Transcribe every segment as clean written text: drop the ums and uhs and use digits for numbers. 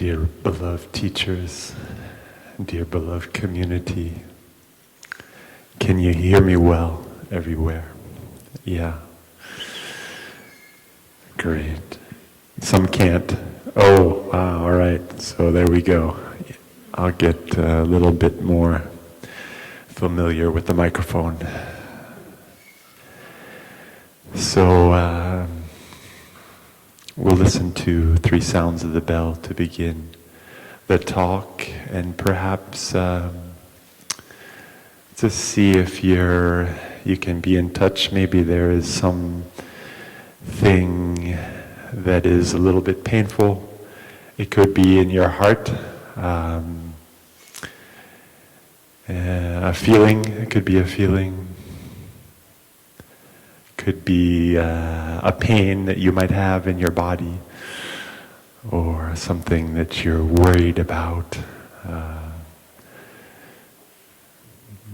Dear beloved teachers, dear beloved community, can you hear me well everywhere? Yeah. Great. Some can't. Oh, wow, all right. So there we go. I'll get a little bit more familiar with the microphone. So we'll listen to 3 sounds of the bell to begin the talk, and perhaps to see if you can be in touch. Maybe there is some thing that is a little bit painful. It could be in your heart, a feeling. It could be a feeling. Could be a pain that you might have in your body, or something that you're worried about.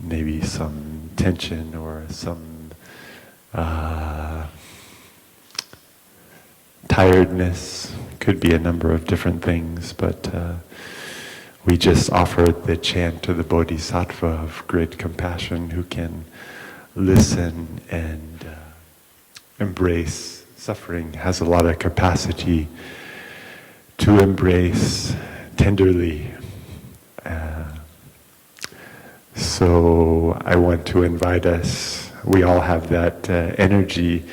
Maybe some tension or some tiredness. Could be a number of different things, but we just offered the chant to the Bodhisattva of great compassion who can listen and embrace suffering, has a lot of capacity to embrace tenderly. So I want to invite us, we all have that energy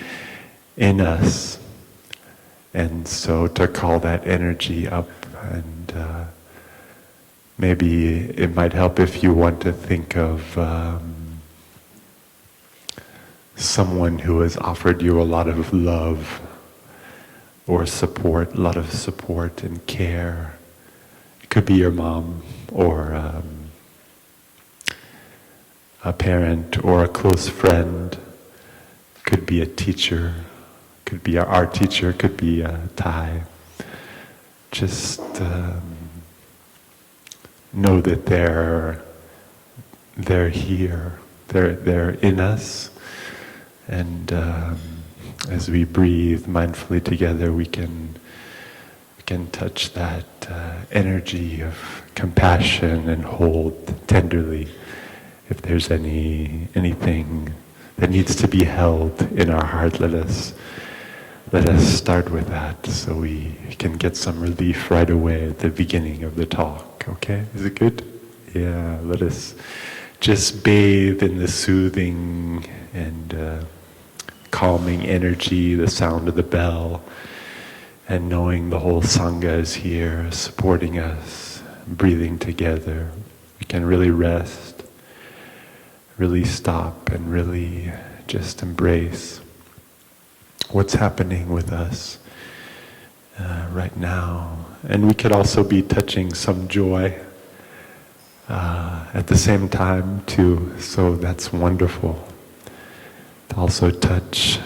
in us, and so to call that energy up, and maybe it might help if you want to think of someone who has offered you a lot of love or support, a lot of support and care. It could be your mom, or a parent, or a close friend. Could be a teacher, could be our teacher, could be a Thai. Just know that they're here, they're in us, and as we breathe mindfully together, we can touch that energy of compassion and hold tenderly. If there's anything that needs to be held in our heart, let us start with that, so we can get some relief right away at the beginning of the talk. Okay, is it good? Yeah, let us just bathe in the soothing and calming energy, the sound of the bell, and knowing the whole Sangha is here, supporting us, breathing together. We can really rest, really stop, and really just embrace what's happening with us right now. And we could also be touching some joy at the same time too, so that's wonderful. To also touch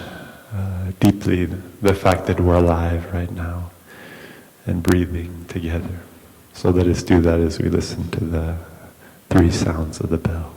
deeply the fact that we're alive right now and breathing together. So let us do that as we listen to the 3 sounds of the bell.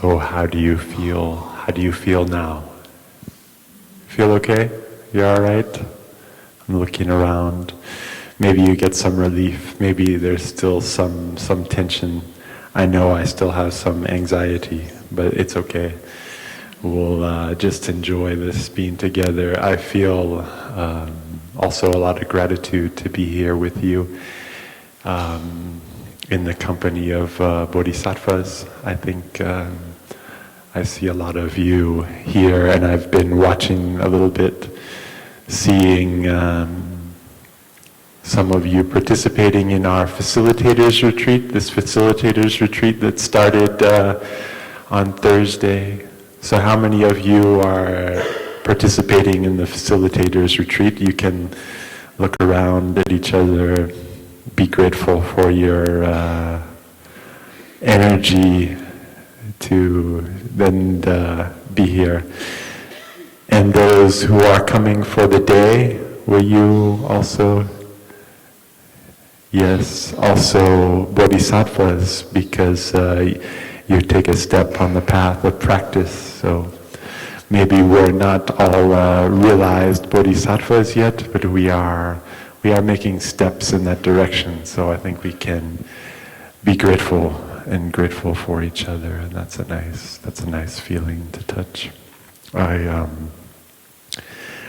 So how do you feel? How do you feel now? Feel okay? You all right? I'm looking around. Maybe you get some relief. Maybe there's still some tension. I know I still have some anxiety, but it's okay. We'll just enjoy this being together. I feel also a lot of gratitude to be here with you in the company of bodhisattvas. I think I see a lot of you here, and I've been watching a little bit, seeing some of you participating in our facilitators retreat, this facilitators retreat that started on Thursday. So how many of you are participating in the facilitators retreat? You can look around at each other, be grateful for your energy to then be here. And those who are coming for the day, will you also? Yes, also bodhisattvas, because you take a step on the path of practice. So maybe we're not all realized bodhisattvas yet, but we are making steps in that direction. So I think we can be grateful and grateful for each other, and that's a nice feeling to touch.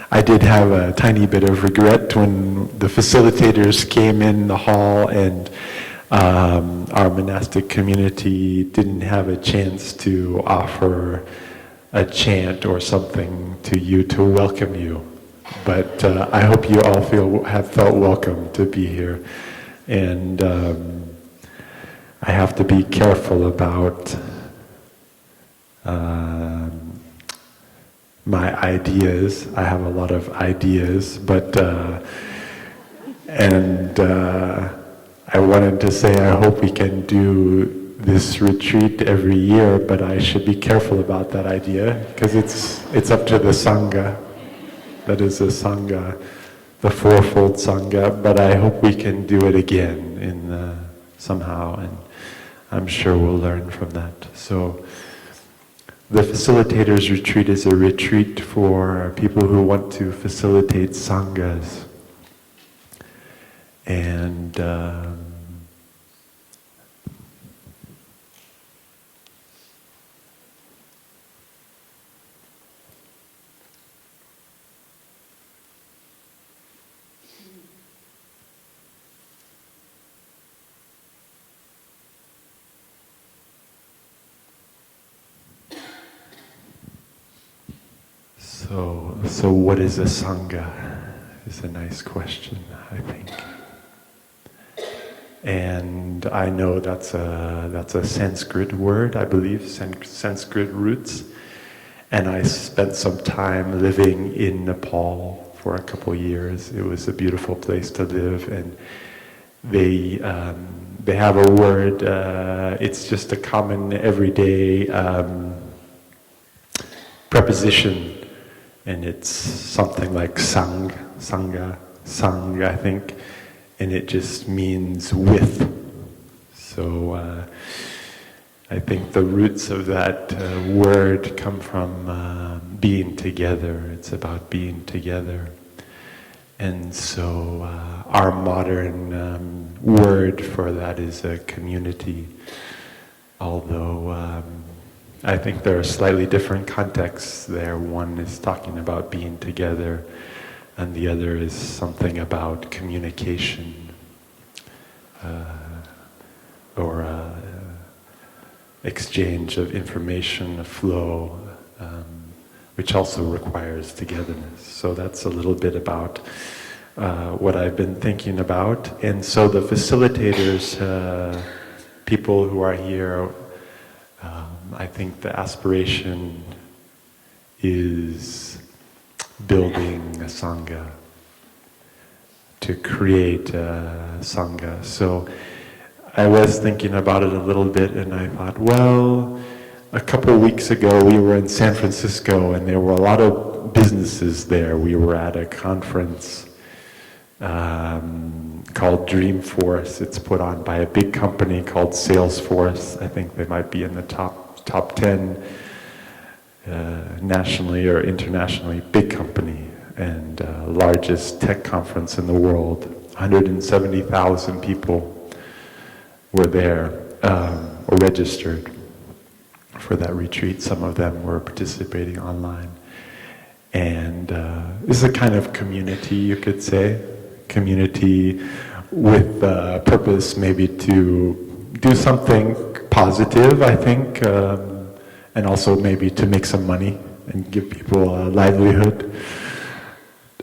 I did have a tiny bit of regret when the facilitators came in the hall and our monastic community didn't have a chance to offer a chant or something to you to welcome you. But I hope you all have felt welcome to be here. And I have to be careful about my ideas. I have a lot of ideas, but I wanted to say I hope we can do this retreat every year, but I should be careful about that idea because it's up to the Sangha. That is the Sangha, the fourfold Sangha. But I hope we can do it again somehow, and I'm sure we'll learn from that. So the facilitators retreat is a retreat for people who want to facilitate sanghas. And so what is a Sangha? Is a nice question, I think. And I know that's a Sanskrit word, I believe, Sanskrit roots. And I spent some time living in Nepal for a couple years. It was a beautiful place to live, and they have a word. It's just a common everyday preposition. And it's something like Sangha, I think, and it just means with. So I think the roots of that word come from being together. It's about being together. And so our modern word for that is a community, although I think there are slightly different contexts there. One is talking about being together, and the other is something about communication or exchange of information, a flow, which also requires togetherness. So that's a little bit about what I've been thinking about. And so the facilitators, people who are here, I think the aspiration is building a Sangha, to create a Sangha. So I was thinking about it a little bit, and I thought, well, a couple of weeks ago we were in San Francisco and there were a lot of businesses there. We were at a conference called Dreamforce. It's put on by a big company called Salesforce. I think they might be in the top top 10 nationally or internationally big company and largest tech conference in the world. 170,000 people were there or registered for that retreat. Some of them were participating online. And this is a kind of community, you could say, community with purpose maybe to do something positive, I think, and also maybe to make some money and give people a livelihood.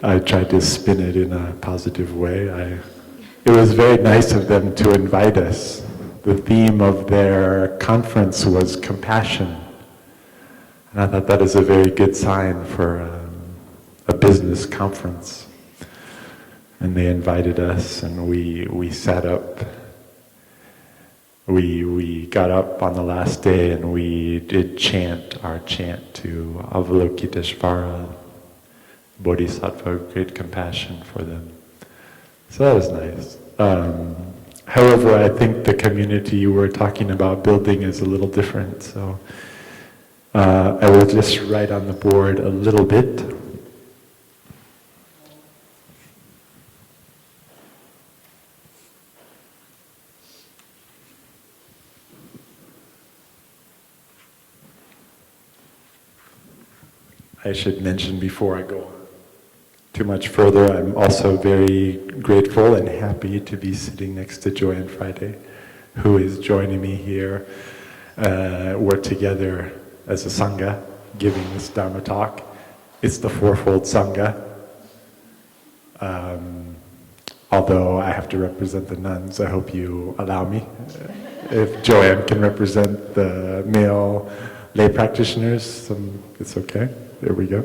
I tried to spin it in a positive way. It was very nice of them to invite us. The theme of their conference was compassion. And I thought that is a very good sign for a business conference. And they invited us, and we sat up. We got up on the last day and we did our chant to Avalokiteshvara, Bodhisattva, great compassion for them. So that was nice. However, I think the community you were talking about building is a little different. So I will just write on the board a little bit. I should mention before I go too much further, I'm also very grateful and happy to be sitting next to Joanne Friday, who is joining me here. We're together as a Sangha, giving this Dharma talk. It's the Fourfold Sangha. Although I have to represent the nuns, I hope you allow me. If Joanne can represent the male lay practitioners, it's okay. There we go.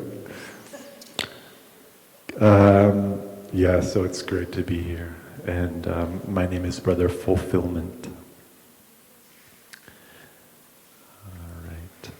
Yeah, so it's great to be here. And my name is Brother Fulfillment. All right.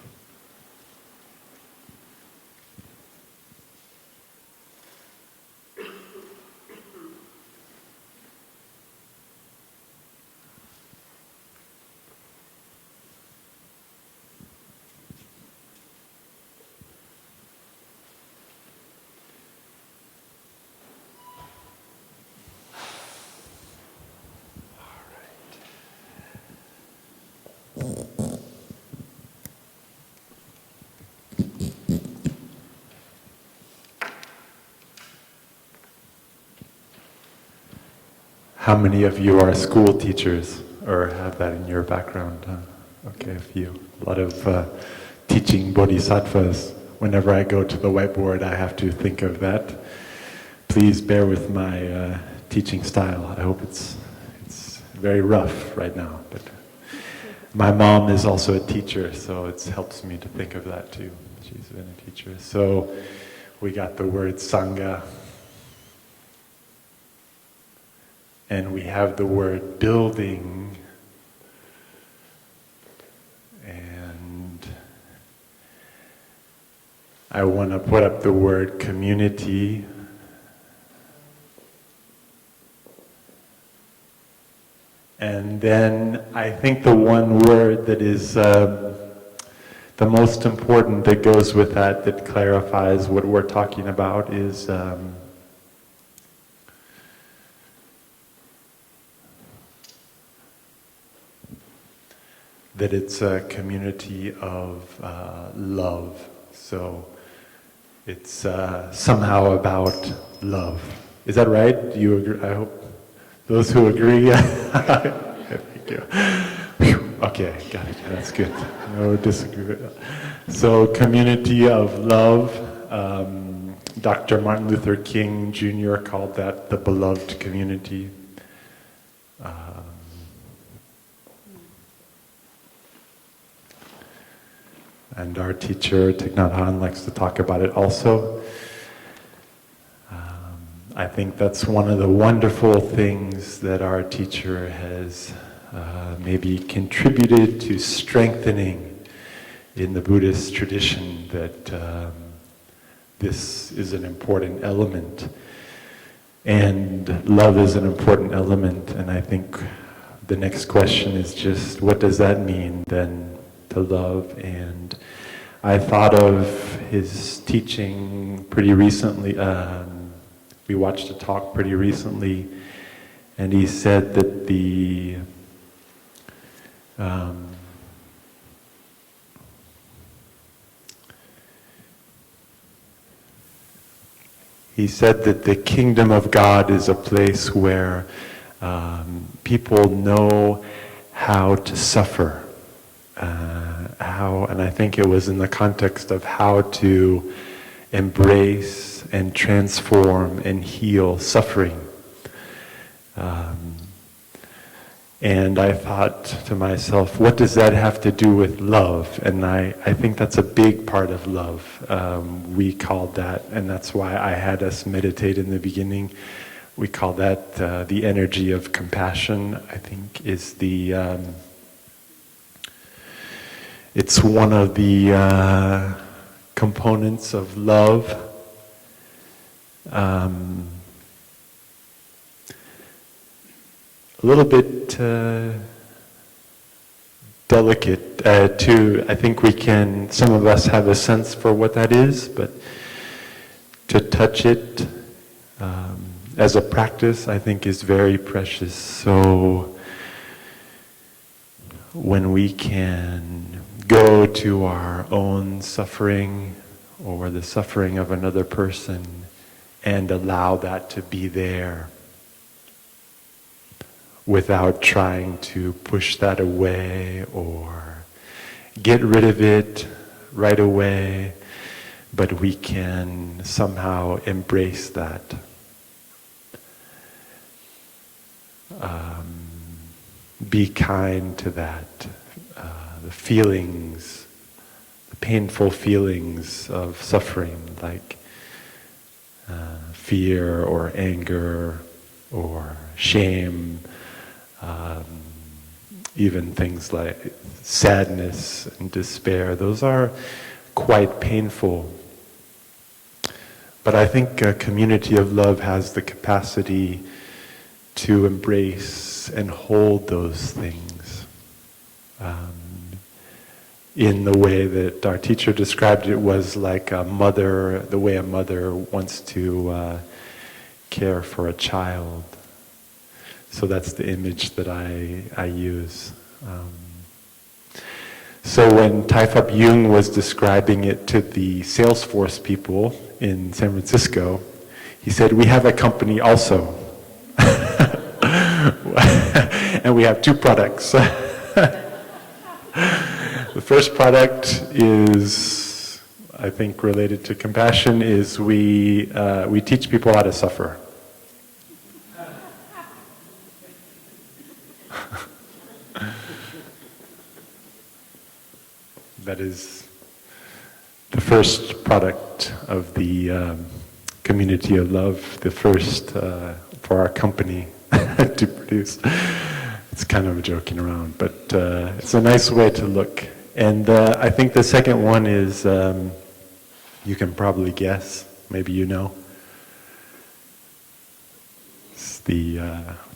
How many of you are school teachers or have that in your background? Okay, a few. A lot of teaching bodhisattvas. Whenever I go to the whiteboard, I have to think of that. Please bear with my teaching style. I hope it's very rough right now. But my mom is also a teacher, so it helps me to think of that too. She's been a teacher. So we got the word Sangha. And we have the word building, and I want to put up the word community, and then I think the one word that is the most important that goes with that clarifies what we're talking about is that it's a community of love. So it's somehow about love. Is that right? Do you agree? I hope those who agree. Thank you. Whew. Okay, got it. That's good. No disagreement. So community of love. Dr. Martin Luther King Jr. called that the beloved community. And our teacher, Thich Nhat Hanh, likes to talk about it also. I think that's one of the wonderful things that our teacher has maybe contributed to strengthening in the Buddhist tradition, that this is an important element. And love is an important element, and I think the next question is just, what does that mean then to love. And I thought of his teaching pretty recently. We watched a talk pretty recently, and he said that the kingdom of God is a place where people know how to suffer. And I think it was in the context of how to embrace and transform and heal suffering. And I thought to myself, what does that have to do with love? And I think that's a big part of love. We called that, and that's why I had us meditate in the beginning, we call that the energy of compassion. I think is it's one of the components of love. A little bit delicate too. I think some of us have a sense for what that is, but to touch it as a practice, I think, is very precious. So when we can go to our own suffering or the suffering of another person and allow that to be there without trying to push that away or get rid of it right away, but we can somehow embrace that. Be kind to that. The feelings, the painful feelings of suffering, like fear or anger or shame, even things like sadness and despair. Those are quite painful. But I think a community of love has the capacity to embrace and hold those things. In the way that our teacher described it, was like a mother, the way a mother wants to care for a child. So that's the image that I use. So when Tai-Fup Jung was describing it to the Salesforce people in San Francisco, he said, we have a company also. And we have two products. The first product is, I think, related to compassion, is we teach people how to suffer. That is the first product of the community of love, the first for our company to produce. It's kind of joking around, but it's a nice way to look. And I think the second one is, you can probably guess, maybe you know. It's the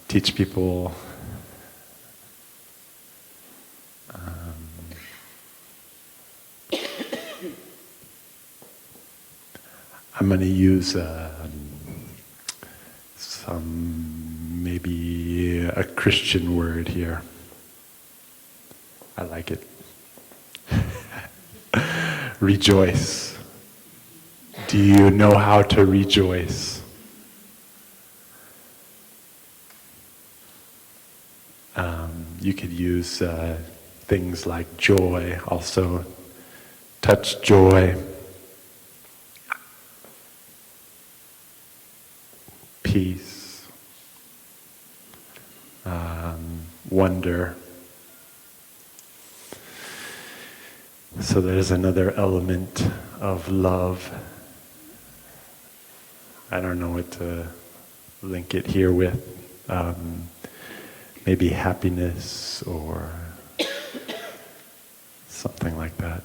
teach people I'm going to use maybe a Christian word here. I like it. Rejoice. Do you know how to rejoice? You could use things like joy, also touch joy, peace, wonder. So there's another element of love. I don't know what to link it here with. Maybe happiness or something like that.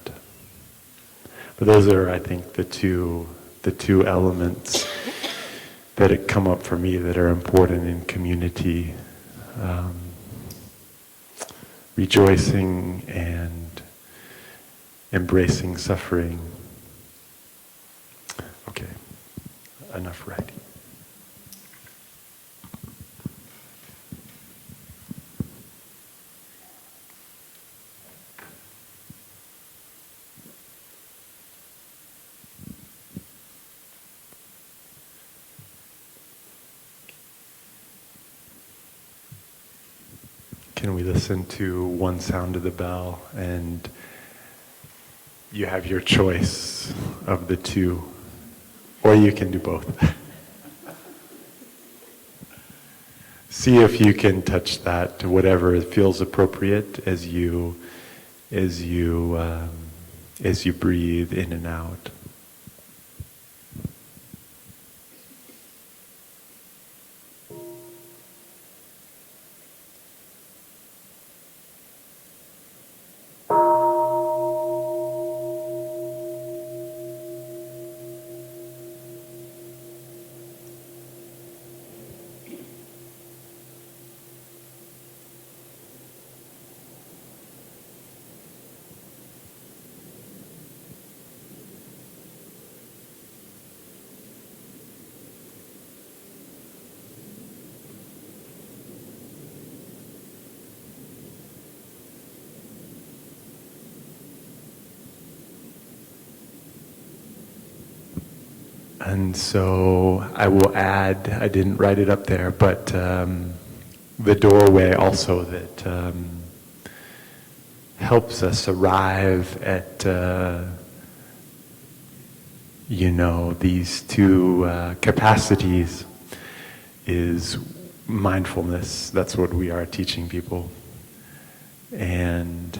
But those are, I think, the two elements that come up for me that are important in community. Rejoicing and embracing suffering. Okay, enough writing. Can we listen to one sound of the bell, and you have your choice of the two, or you can do both. See if you can touch that to whatever feels appropriate as you breathe in and out. And so I will add, I didn't write it up there, but the doorway also that helps us arrive at, these two capacities is mindfulness. That's what we are teaching people. And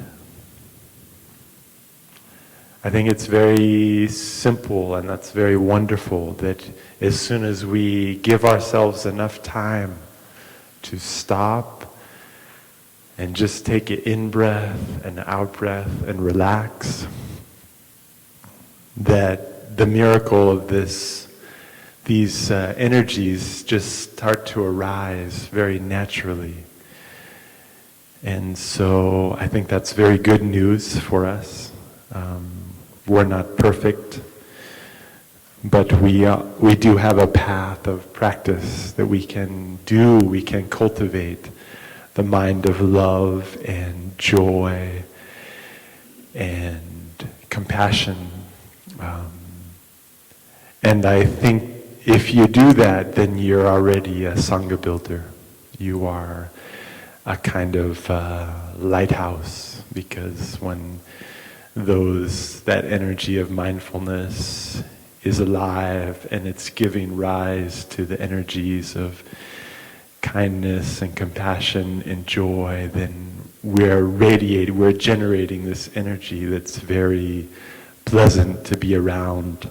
I think it's very simple, and that's very wonderful, that as soon as we give ourselves enough time to stop and just take an in-breath and out-breath and relax, that the miracle of these energies just start to arise very naturally. And so I think that's very good news for us. We're not perfect, but we do have a path of practice that we can do. We can cultivate the mind of love and joy and compassion. And I think if you do that, then you're already a Sangha builder. You are a kind of lighthouse, because when that energy of mindfulness is alive and it's giving rise to the energies of kindness and compassion and joy, then we're generating this energy that's very pleasant to be around.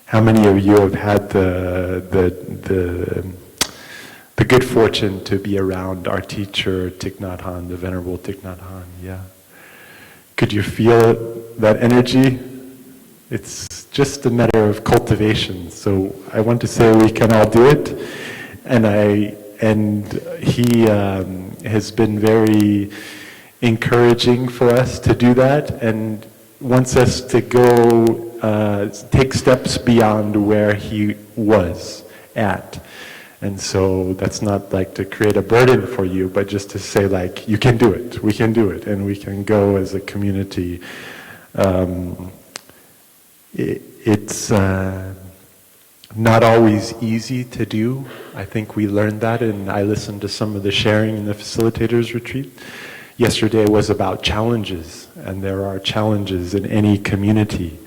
How many of you have had the good fortune to be around our teacher, Thich Nhat Hanh, the Venerable Thich Nhat Hanh? Yeah. Could you feel that energy? It's just a matter of cultivation. So I want to say we can all do it, and he has been very encouraging for us to do that, and wants us to go take steps beyond where he was at. And so that's not like to create a burden for you, but just to say, like, you can do it, we can do it, and we can go as a community. It's not always easy to do. I think we learned that, and I listened to some of the sharing in the facilitators retreat. Yesterday was about challenges, and there are challenges in any community.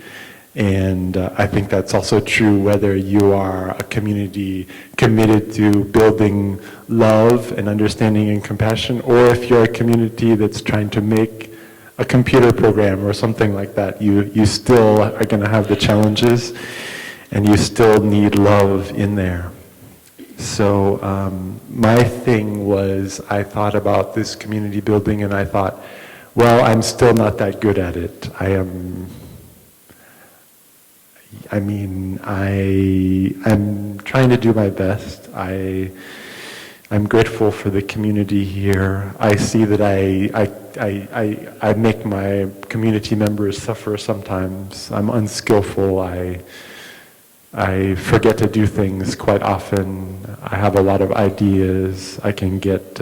And I think that's also true whether you are a community committed to building love and understanding and compassion, or if you're a community that's trying to make a computer program or something like that. You still are going to have the challenges, and you still need love in there. So my thing was, I thought about this community building, and I thought, well, I'm still not that good at it. I'm trying to do my best. I'm I'm grateful for the community here. I see that I make my community members suffer sometimes. I'm unskillful. I forget to do things quite often. I have a lot of ideas. I can get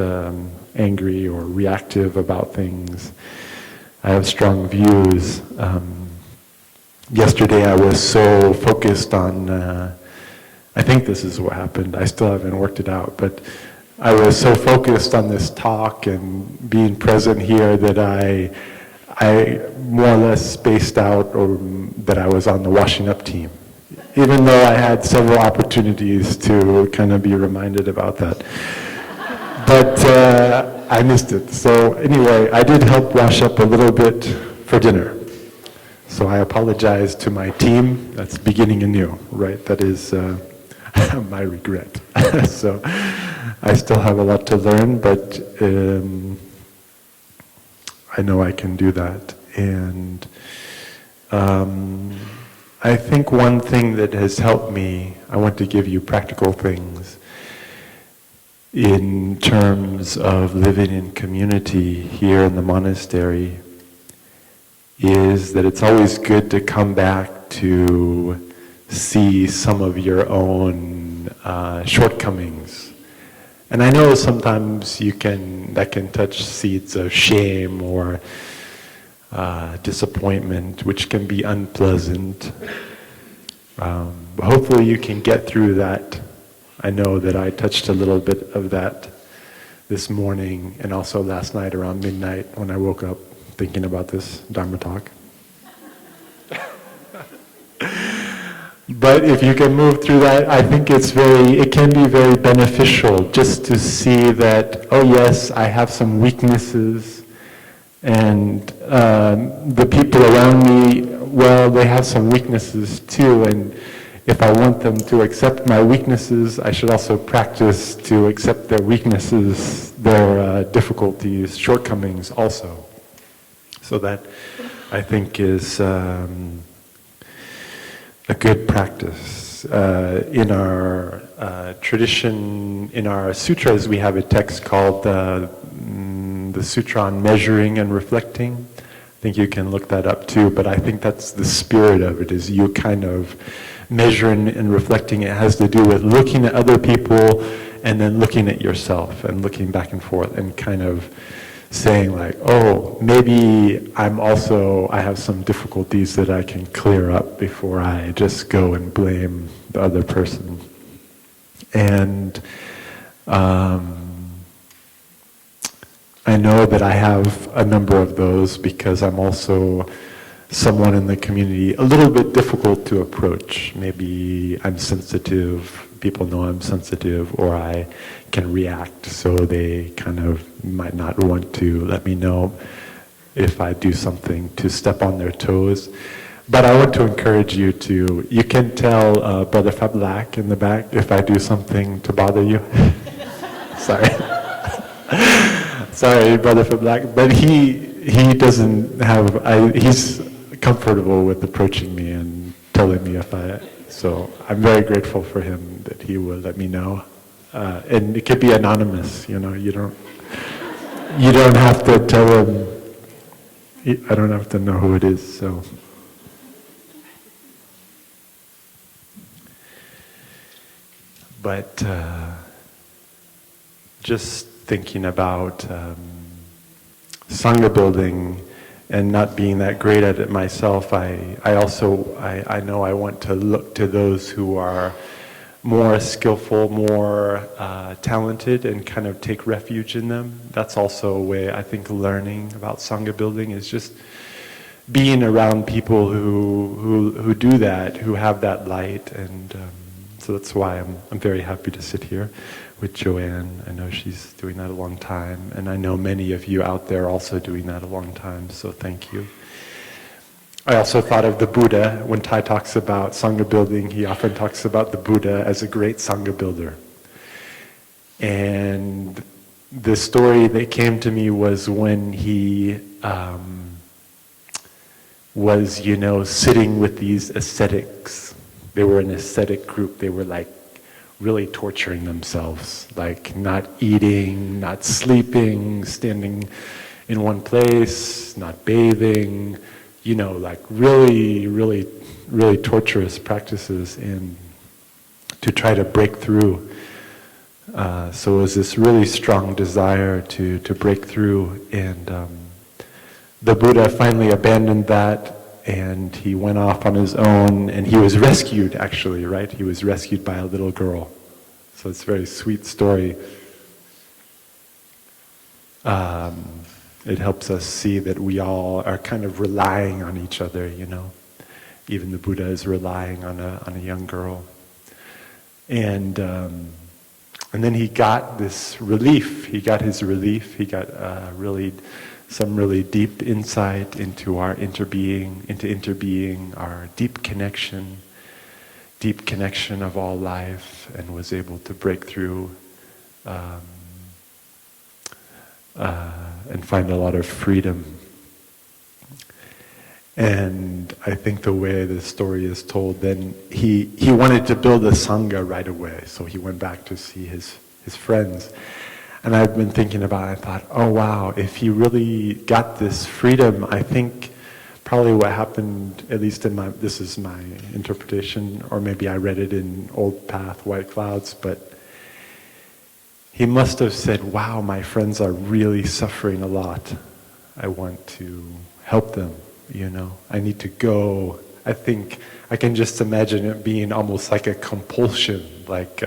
angry or reactive about things. I have strong views. Yesterday I was so focused on, I think this is what happened, I still haven't worked it out, but I was so focused on this talk and being present here that I more or less spaced out, or that I was on the washing up team. Even though I had several opportunities to kind of be reminded about that. But I missed it. So anyway, I did help wash up a little bit for dinner. So I apologize to my team. That's beginning anew, right? That is my regret. So I still have a lot to learn, but I know I can do that. And I think one thing that has helped me, I want to give you practical things in terms of living in community here in the monastery, is that it's always good to come back to see some of your own shortcomings. And I know sometimes that can touch seeds of shame or disappointment, which can be unpleasant. Hopefully you can get through that. I know that I touched a little bit of that this morning and also last night around midnight when I woke up thinking about this Dharma talk. But if you can move through that, I think it can be very beneficial just to see that, oh yes, I have some weaknesses, and the people around me, well, they have some weaknesses too, and if I want them to accept my weaknesses, I should also practice to accept their weaknesses, their difficulties, shortcomings also. So that, I think, is a good practice. In our tradition, in our sutras, we have a text called the Sutra on Measuring and Reflecting. I think you can look that up too, but I think that's the spirit of it, is you kind of measuring and reflecting. It has to do with looking at other people and then looking at yourself and looking back and forth and kind of saying like, oh, maybe I have some difficulties that I can clear up before I just go and blame the other person. And I know that I have a number of those because I'm also someone in the community a little bit difficult to approach. Maybe I'm sensitive, people know I'm sensitive, or I can react, so they kind of might not want to let me know if I do something to step on their toes. But I want to encourage you to, you can tell Brother Fablak in the back if I do something to bother you. Sorry. Sorry, Brother Fablak, but he doesn't have, he's comfortable with approaching me and telling me so I'm very grateful for him that he will let me know. And it could be anonymous, you don't have to tell him, I don't have to know who it is, so. But just thinking about Sangha building and not being that great at it myself, I know I want to look to those who are more skillful, more talented, and kind of take refuge in them. That's also a way I think learning about Sangha building is just being around people who do that, who have that light, and so that's why I'm very happy to sit here with Joanne. I know she's doing that a long time, and I know many of you out there also doing that a long time, so thank you. I also thought of the Buddha. When Tai talks about Sangha building, he often talks about the Buddha as a great Sangha builder. And the story that came to me was when he was, sitting with these ascetics. They were an ascetic group. They were like really torturing themselves, like not eating, not sleeping, standing in one place, not bathing, like really, really, really torturous practices to try to break through. So it was this really strong desire to break through, and the Buddha finally abandoned that, and he went off on his own, and he was rescued, actually, right? He was rescued by a little girl. So it's a very sweet story. It helps us see that we all are kind of relying on each other, Even the Buddha is relying on a young girl. And then he got this relief. He got his relief. He got some really deep insight into our interbeing, our deep connection of all life, and was able to break through and find a lot of freedom. And I think the way the story is told, then he wanted to build a Sangha right away, so he went back to see his friends. And I've been thinking about it, I thought, oh wow, if he really got this freedom, I think probably what happened, at least this is my interpretation, or maybe I read it in Old Path, White Clouds, but he must have said, wow, my friends are really suffering a lot. I want to help them, I need to go. I think I can just imagine it being almost like a compulsion, like,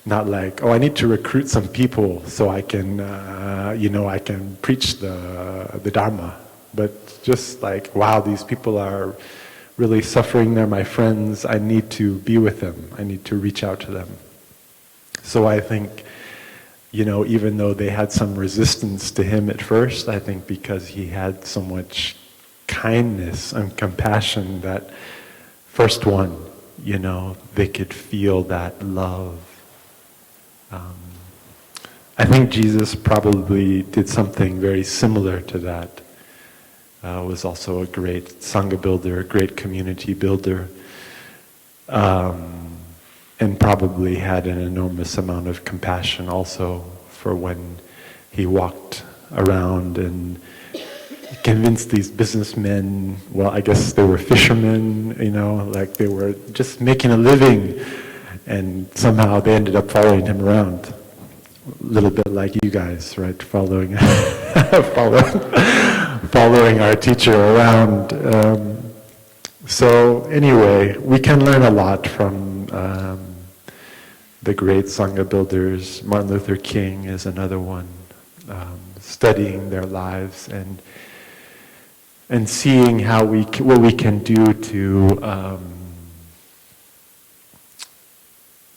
not like, oh, I need to recruit some people so I can, I can preach the Dharma. But just like, wow, these people are really suffering, they're my friends, I need to be with them, I need to reach out to them. So I think, even though they had some resistance to him at first, I think because he had so much kindness and compassion, that first one, they could feel that love. I think Jesus probably did something very similar to that. Was also a great Sangha builder, a great community builder, and probably had an enormous amount of compassion also for when he walked around and convinced these businessmen, well, I guess they were fishermen, like they were just making a living, and somehow they ended up following him around. A little bit like you guys, right? Following our teacher around. So anyway, we can learn a lot from the great Sangha builders. Martin Luther King is another one. Studying their lives and seeing what we can do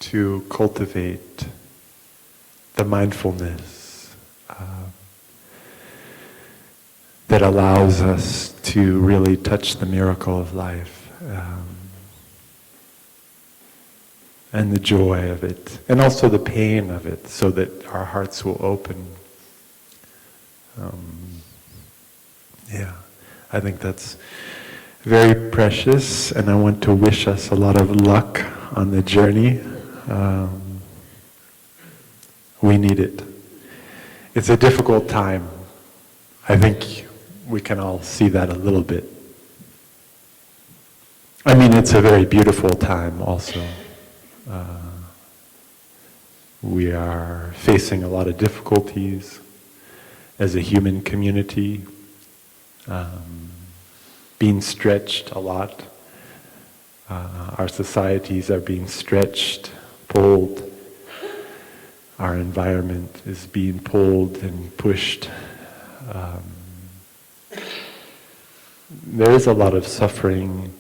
to cultivate the mindfulness that allows us to really touch the miracle of life, and the joy of it, and also the pain of it, so that our hearts will open. I think that's very precious, and I want to wish us a lot of luck on the journey. We need it. It's a difficult time. I think we can all see that a little bit. I mean, it's a very beautiful time also. We are facing a lot of difficulties as a human community, being stretched a lot. Our societies are being stretched, pulled. Our environment is being pulled and pushed. There is a lot of suffering.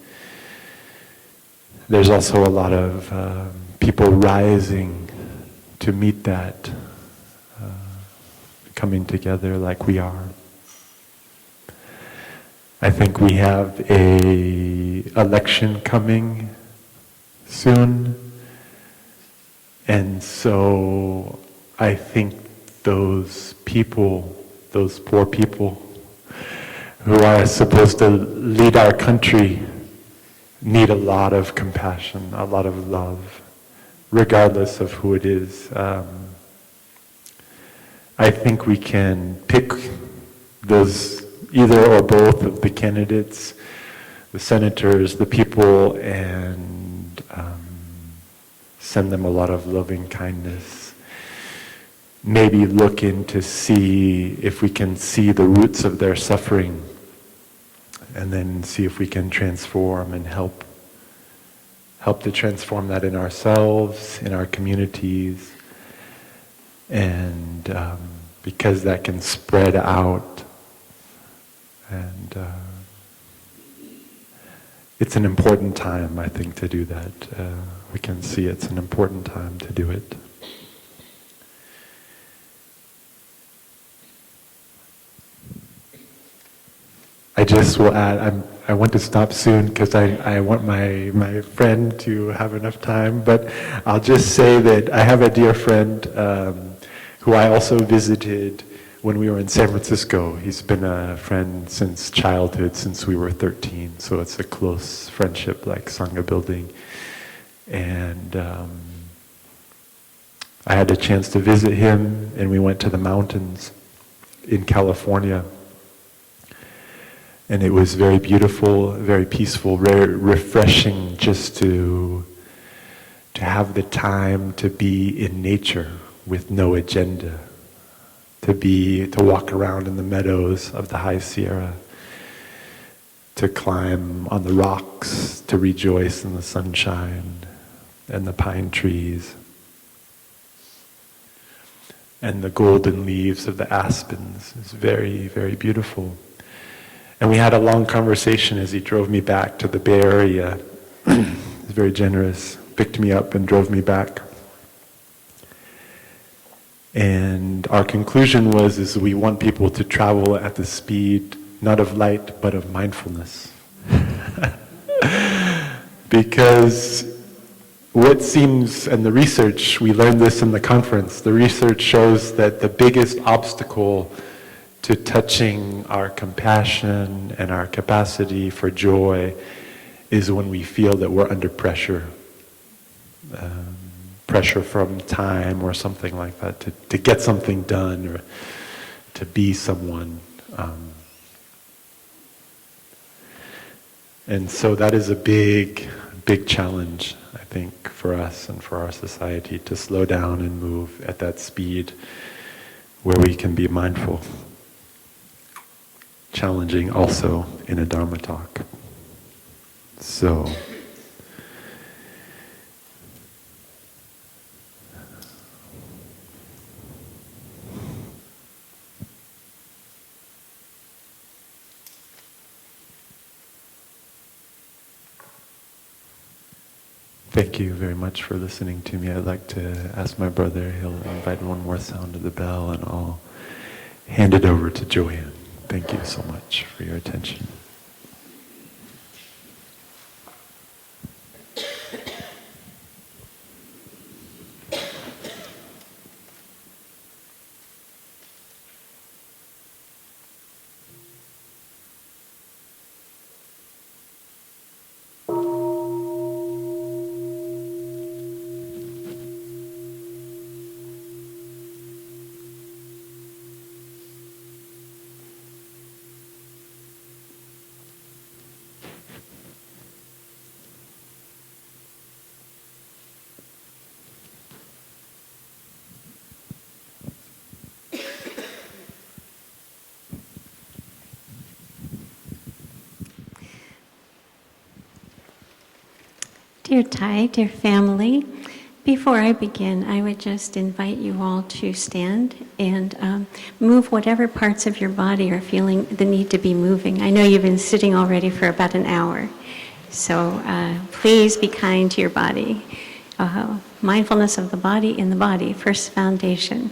There's also a lot of people rising to meet that, coming together like we are. I think we have an election coming soon, and so I think those people, those poor people who are supposed to lead our country, need a lot of compassion, a lot of love, regardless of who it is. I think we can pick those, either or both of the candidates, the senators, the people, and send them a lot of loving kindness. Maybe look in to see if we can see the roots of their suffering, and then see if we can transform and help to transform that in ourselves, in our communities, and because that can spread out, and it's an important time, I think, to do that. We can see it's an important time to do it. I just will add, I want to stop soon because I want my friend to have enough time, but I'll just say that I have a dear friend who I also visited when we were in San Francisco. He's been a friend since childhood, since we were 13, so it's a close friendship, like Sangha building. And I had a chance to visit him, and we went to the mountains in California. And it was very beautiful, very peaceful, very refreshing just to have the time to be in nature with no agenda, to walk around in the meadows of the High Sierra, to climb on the rocks, to rejoice in the sunshine and the pine trees and the golden leaves of the aspens. It's very, very beautiful. And we had a long conversation as he drove me back to the Bay Area. He was very generous, picked me up and drove me back. And our conclusion was we want people to travel at the speed, not of light, but of mindfulness. Because what seems, and the research, we learned this in the conference, the research shows that the biggest obstacle to touching our compassion and our capacity for joy is when we feel that we're under pressure. Pressure from time or something like that, to get something done or to be someone. And so that is a big, big challenge, I think, for us and for our society, to slow down and move at that speed where we can be mindful. Challenging also in a Dharma talk. So, thank you very much for listening to me. I'd like to ask my brother, he'll invite one more sound of the bell, and I'll hand it over to Joanne. Thank you so much for your attention. Dear Thai, dear family, before I begin, I would just invite you all to stand and move whatever parts of your body are feeling the need to be moving. I know you've been sitting already for about an hour, so please be kind to your body. Mindfulness of the body in the body, first foundation.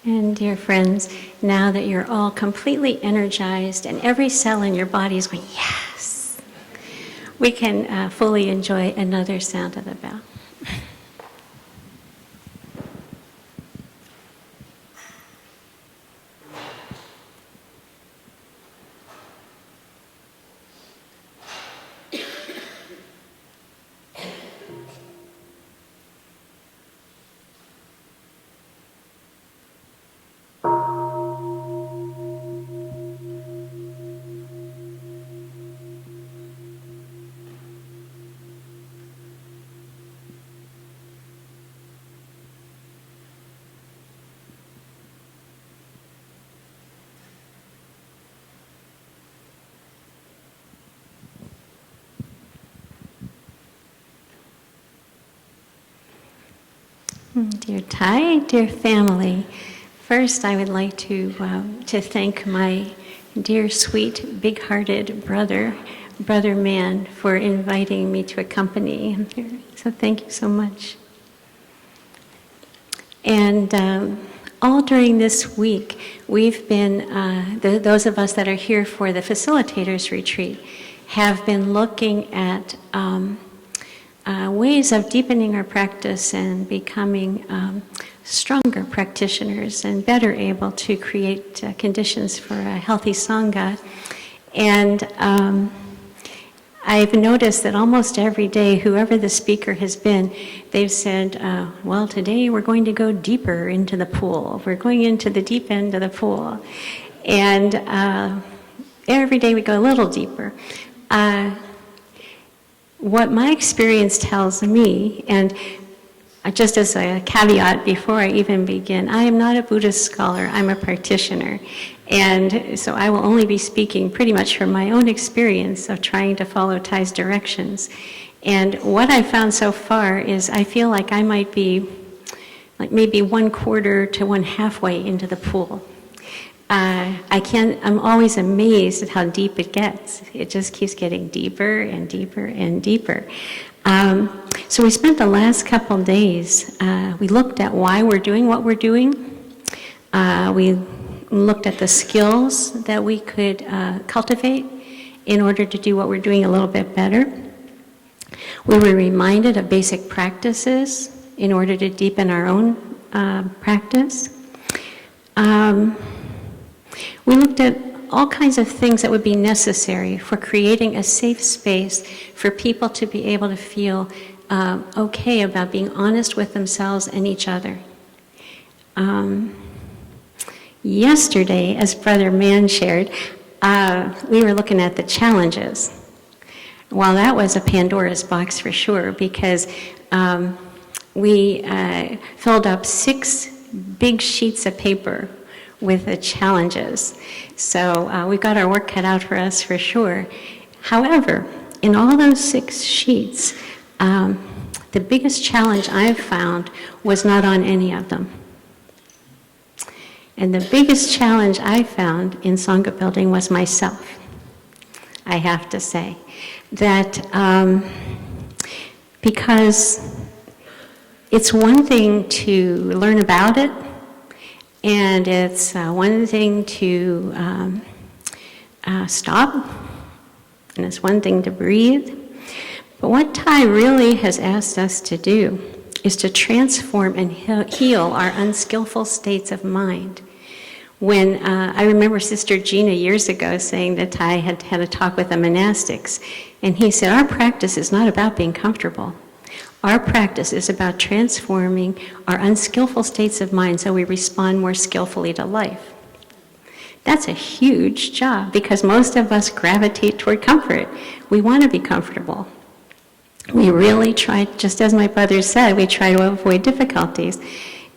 And dear friends, now that you're all completely energized and every cell in your body is going, yes, we can fully enjoy another sound of the bell. Dear Thai, dear family, first I would like to thank my dear, sweet, big-hearted brother Man, for inviting me to accompany him here. So thank you so much. And all during this week, we've been, those of us that are here for the facilitators retreat, have been looking at ways of deepening our practice and becoming stronger practitioners and better able to create conditions for a healthy Sangha. And I've noticed that almost every day, whoever the speaker has been, they've said, well, today we're going to go deeper into the pool. We're going into the deep end of the pool. And every day we go a little deeper. What my experience tells me, and just as a caveat before I even begin, I am not a Buddhist scholar, I'm a practitioner. And so I will only be speaking pretty much from my own experience of trying to follow Thai's directions. And what I've found so far is I feel like I might be like maybe 1/4 to 1/2 way into the pool. I'm always amazed at how deep it gets. It just keeps getting deeper and deeper and deeper. So we spent the last couple days, we looked at why we're doing what we're doing. We looked at the skills that we could cultivate in order to do what we're doing a little bit better. We were reminded of basic practices in order to deepen our own practice. We looked at all kinds of things that would be necessary for creating a safe space for people to be able to feel okay about being honest with themselves and each other. Yesterday, as Brother Man shared, we were looking at the challenges. Well, that was a Pandora's box for sure, because we filled up 6 big sheets of paper with the challenges. So we've got our work cut out for us for sure. However, in all those 6 sheets, the biggest challenge I've found was not on any of them. And the biggest challenge I found in Sangha building was myself, I have to say. That because it's one thing to learn about it, and it's one thing to stop, and it's one thing to breathe. But what Thai really has asked us to do is to transform and heal our unskillful states of mind. When I remember Sister Gina years ago saying that Thai had had a talk with the monastics, and he said, our practice is not about being comfortable. Our practice is about transforming our unskillful states of mind so we respond more skillfully to life. That's a huge job, because most of us gravitate toward comfort. We want to be comfortable. We really try, just as my brother said, we try to avoid difficulties.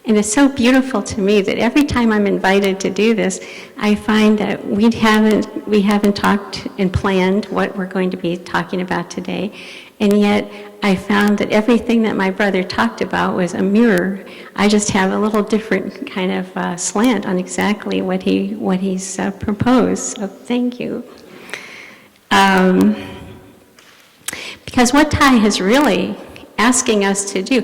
And it's so beautiful to me that every time I'm invited to do this, I find that we haven't talked and planned what we're going to be talking about today. And yet I found that everything that my brother talked about was a mirror. I just have a little different kind of slant on exactly what he's proposed. So thank you. Because what Thai is really asking us to do,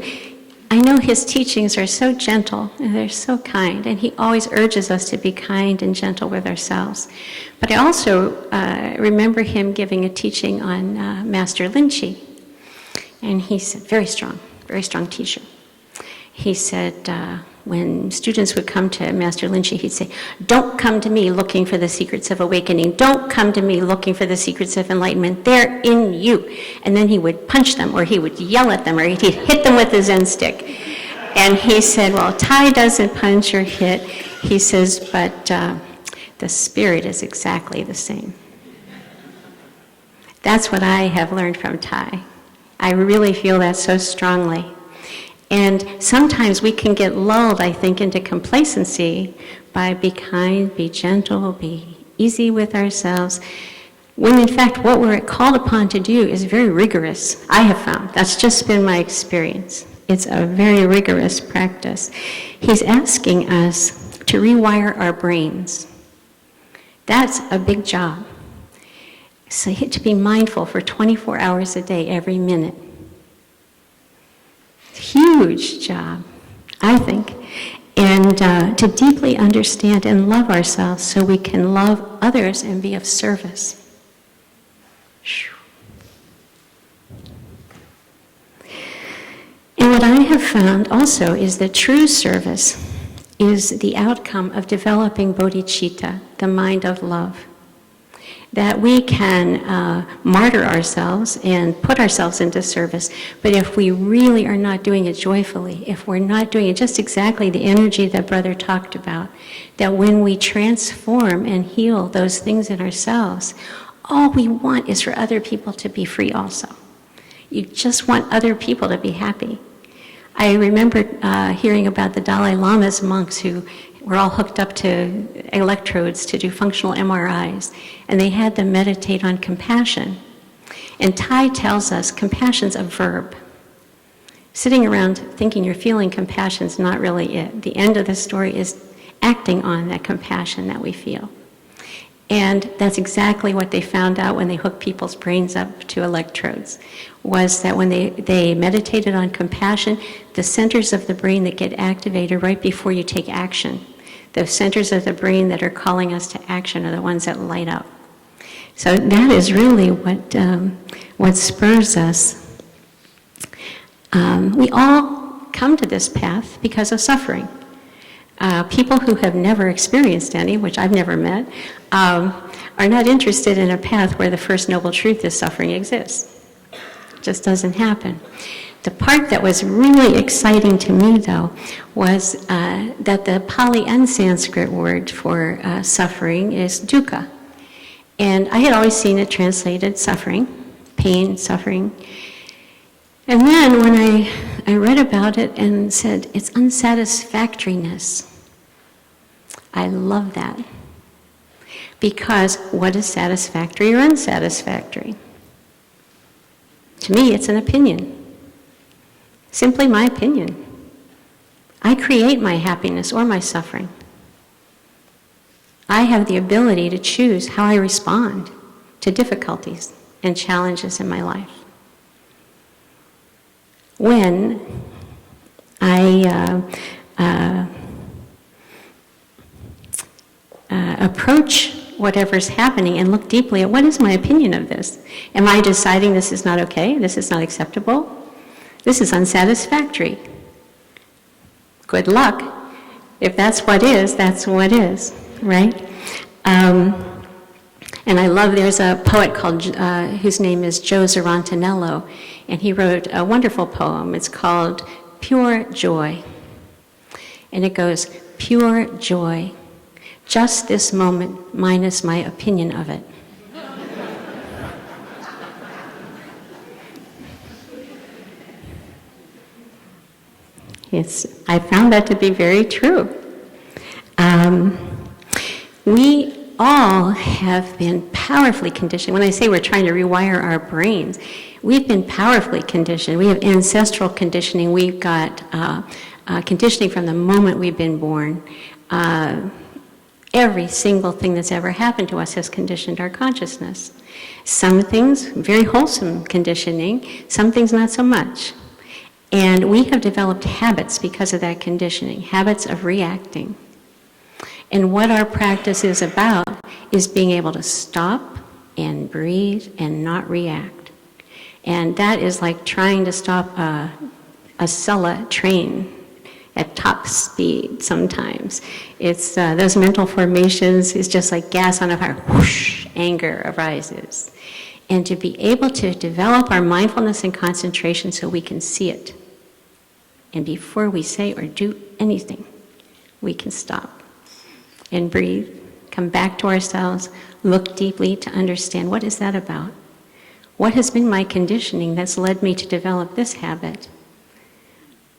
I know his teachings are so gentle and they're so kind, and he always urges us to be kind and gentle with ourselves. But I also remember him giving a teaching on Master Linchi, and he said, very strong teacher. He said, when students would come to Master Linchi, he'd say, don't come to me looking for the secrets of awakening. Don't come to me looking for the secrets of enlightenment. They're in you. And then he would punch them, or he would yell at them, or he'd hit them with a Zen stick. And he said, well, Tai doesn't punch or hit. He says, but the spirit is exactly the same. That's what I have learned from Tai. I really feel that so strongly. And sometimes we can get lulled, I think, into complacency by be kind, be gentle, be easy with ourselves, when in fact what we're called upon to do is very rigorous. I have found, that's just been my experience. It's a very rigorous practice. He's asking us to rewire our brains. That's a big job. So to be mindful for 24 hours a day, every minute. Huge job, I think, and to deeply understand and love ourselves so we can love others and be of service. And what I have found also is that true service is the outcome of developing bodhicitta, the mind of love. That we can martyr ourselves and put ourselves into service, but if we really are not doing it joyfully, if we're not doing it just exactly the energy that Brother talked about, that when we transform and heal those things in ourselves, all we want is for other people to be free also. You just want other people to be happy. I remember hearing about the Dalai Lama's monks who were all hooked up to electrodes to do functional MRIs, and they had them meditate on compassion. And Tai tells us compassion's a verb. Sitting around thinking you're feeling compassion's not really it. The end of the story is acting on that compassion that we feel. And that's exactly what they found out when they hooked people's brains up to electrodes, was that when they meditated on compassion, the centers of the brain that get activated right before you take action, the centers of the brain that are calling us to action are the ones that light up. So that is really what spurs us. We all come to this path because of suffering. People who have never experienced any, which I've never met, are not interested in a path where the first noble truth is suffering exists. It just doesn't happen. The part that was really exciting to me, though, was that the Pali and Sanskrit word for suffering is dukkha. And I had always seen it translated suffering, pain, suffering. And then when I read about it and said, it's unsatisfactoriness, I love that. Because what is satisfactory or unsatisfactory? To me, it's an opinion. Simply my opinion. I create my happiness or my suffering. I have the ability to choose how I respond to difficulties and challenges in my life. When I approach whatever's happening and look deeply at what is my opinion of this? Am I deciding this is not okay, this is not acceptable, this is unsatisfactory? Good luck. If that's what is, that's what is, right? And I love, there's a poet called, whose name is Joe Zarantinello, and he wrote a wonderful poem. It's called Pure Joy. And it goes, pure joy, just this moment minus my opinion of it. I found that to be very true. We all have been powerfully conditioned. When I say we're trying to rewire our brains, we've been powerfully conditioned. We have ancestral conditioning. We've got conditioning from the moment we've been born. Every single thing that's ever happened to us has conditioned our consciousness. Some things, very wholesome conditioning, some things not so much. And we have developed habits because of that conditioning, habits of reacting. And what our practice is about is being able to stop and breathe and not react. And that is like trying to stop a Sella train at top speed sometimes. It's those mental formations is just like gas on a fire, whoosh, anger arises. And to be able to develop our mindfulness and concentration so we can see it. And before we say or do anything, we can stop and breathe, come back to ourselves, look deeply to understand what is that about? What has been my conditioning that's led me to develop this habit?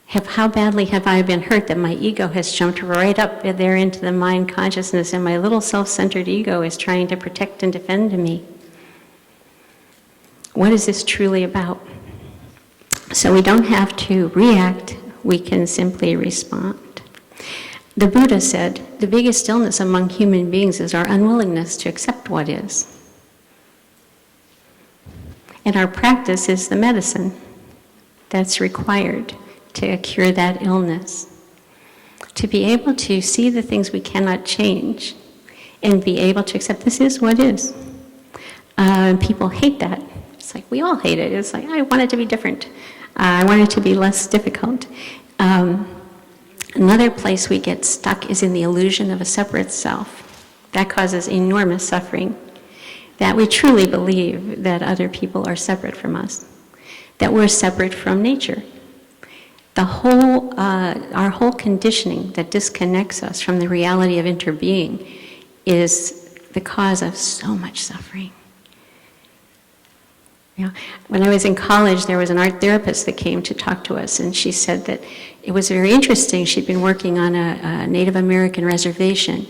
How badly have I been hurt that my ego has jumped right up there into the mind consciousness and my little self-centered ego is trying to protect and defend me? What is this truly about? So we don't have to react, we can simply respond. The Buddha said, the biggest illness among human beings is our unwillingness to accept what is. And our practice is the medicine that's required to cure that illness. To be able to see the things we cannot change and be able to accept this is what is. People hate that. It's like, we all hate it. It's like, I want it to be different. I want it to be less difficult. Another place we get stuck is in the illusion of a separate self. That causes enormous suffering. That we truly believe that other people are separate from us. That we're separate from nature. Our whole conditioning that disconnects us from the reality of interbeing is the cause of so much suffering. Yeah. When I was in college, there was an art therapist that came to talk to us, and she said that it was very interesting. She'd been working on a Native American reservation,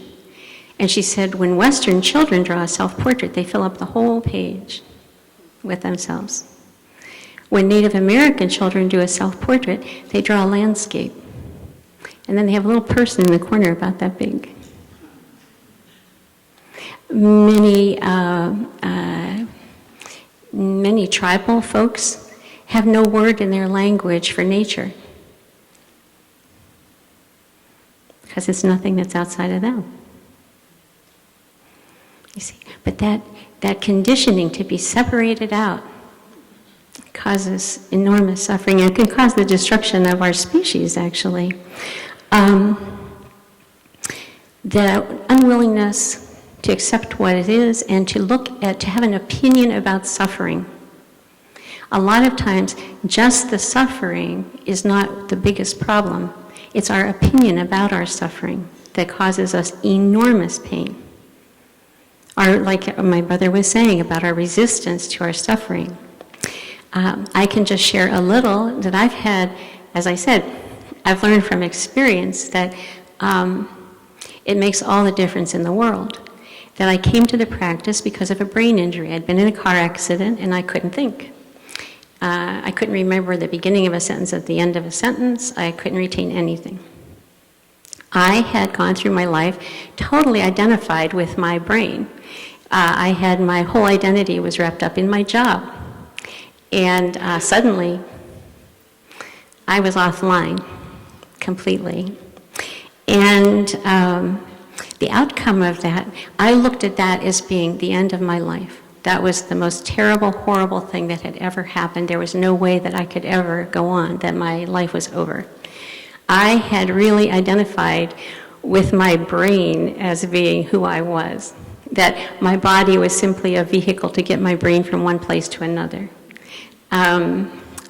and she said when Western children draw a self-portrait, they fill up the whole page with themselves. When Native American children do a self-portrait, they draw a landscape, and then they have a little person in the corner about that big. Many tribal folks have no word in their language for nature because it's nothing that's outside of them. You see, but that conditioning to be separated out causes enormous suffering and can cause the destruction of our species, actually. The unwillingness to accept what it is and to have an opinion about suffering. A lot of times, just the suffering is not the biggest problem. It's our opinion about our suffering that causes us enormous pain. Like my brother was saying about our resistance to our suffering. I can just share a little that I've had, as I said, I've learned from experience that it makes all the difference in the world. That I came to the practice because of a brain injury. I'd been in a car accident and I couldn't think. I couldn't remember the beginning of a sentence at the end of a sentence. I couldn't retain anything. I had gone through my life totally identified with my brain. My whole identity was wrapped up in my job. And suddenly, I was offline completely. And the outcome of that, I looked at that as being the end of my life. That was the most terrible, horrible thing that had ever happened. There was no way that I could ever go on, that my life was over. I had really identified with my brain as being who I was. That my body was simply a vehicle to get my brain from one place to another.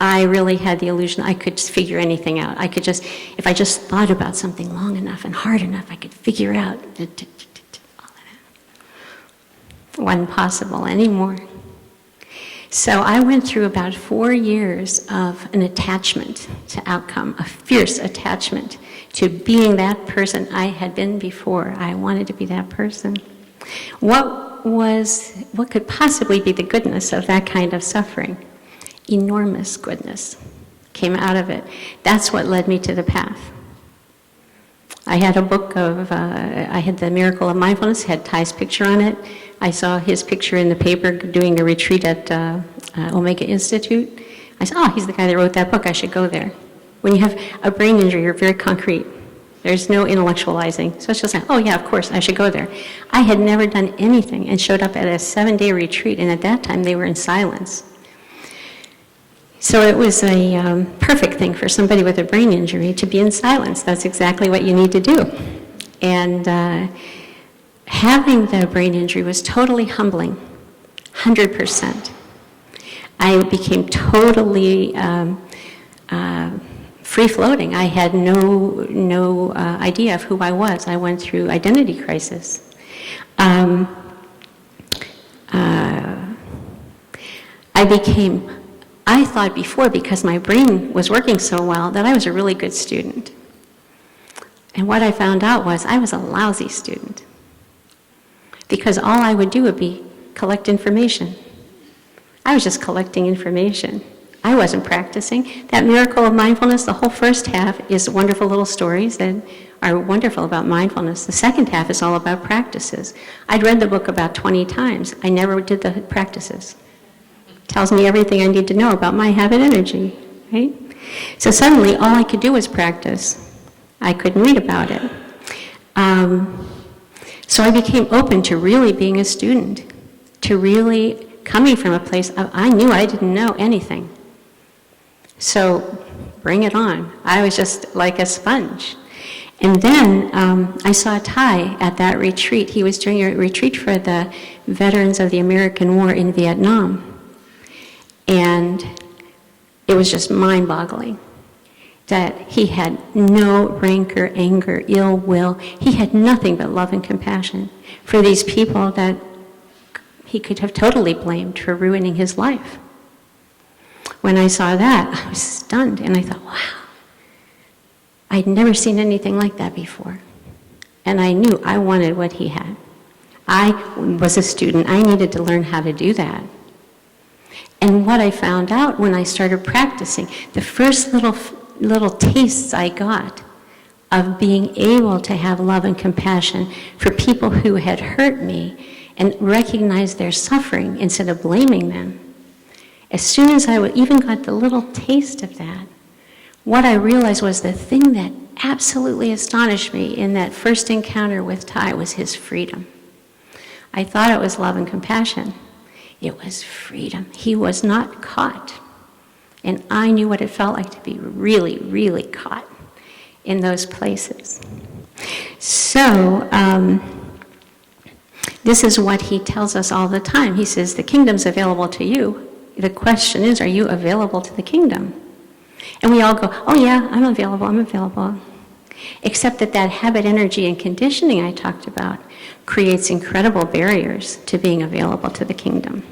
I really had the illusion I could just figure anything out. If I just thought about something long enough and hard enough, I could figure out all of that. Wasn't possible anymore. So I went through about 4 years of an attachment to outcome, a fierce attachment to being that person I had been before. I wanted to be that person. What could possibly be the goodness of that kind of suffering? Enormous goodness came out of it. That's what led me to the path. I had a book I had The Miracle of Mindfulness, had Thai's picture on it. I saw his picture in the paper doing a retreat at Omega Institute. I said, oh, he's the guy that wrote that book, I should go there. When you have a brain injury, you're very concrete. There's no intellectualizing. So it's just like, oh yeah, of course, I should go there. I had never done anything and showed up at a 7-day retreat, and at that time they were in silence. So it was a perfect thing for somebody with a brain injury to be in silence. That's exactly what you need to do. And having the brain injury was totally humbling, 100%. I became totally free-floating. I had no idea of who I was. I went through identity crisis. I thought before, because my brain was working so well, that I was a really good student. And what I found out was I was a lousy student. Because all I would do would be collect information. I was just collecting information. I wasn't practicing. That miracle of mindfulness, the whole first half is wonderful little stories that are wonderful about mindfulness. The second half is all about practices. I'd read the book about 20 times. I never did the practices. Tells me everything I need to know about my habit energy, right? So suddenly, all I could do was practice. I couldn't read about it. So I became open to really being a student, to really coming from a place of, I knew I didn't know anything. So bring it on. I was just like a sponge. And then I saw Ty at that retreat. He was doing a retreat for the veterans of the American War in Vietnam. And it was just mind-boggling that he had no rancor, anger, ill will. He had nothing but love and compassion for these people that he could have totally blamed for ruining his life. When I saw that, I was stunned, and I thought, wow, I'd never seen anything like that before. And I knew I wanted what he had. I was a student. I needed to learn how to do that. And what I found out when I started practicing, the first little tastes I got of being able to have love and compassion for people who had hurt me and recognize their suffering instead of blaming them. As soon as I even got the little taste of that, what I realized was the thing that absolutely astonished me in that first encounter with Ty was his freedom. I thought it was love and compassion. It was freedom. He was not caught. And I knew what it felt like to be really, really caught in those places. So, this is what he tells us all the time. He says, the kingdom's available to you. The question is, are you available to the kingdom? And we all go, oh yeah, I'm available. Except that habit, energy, and conditioning I talked about creates incredible barriers to being available to the kingdom.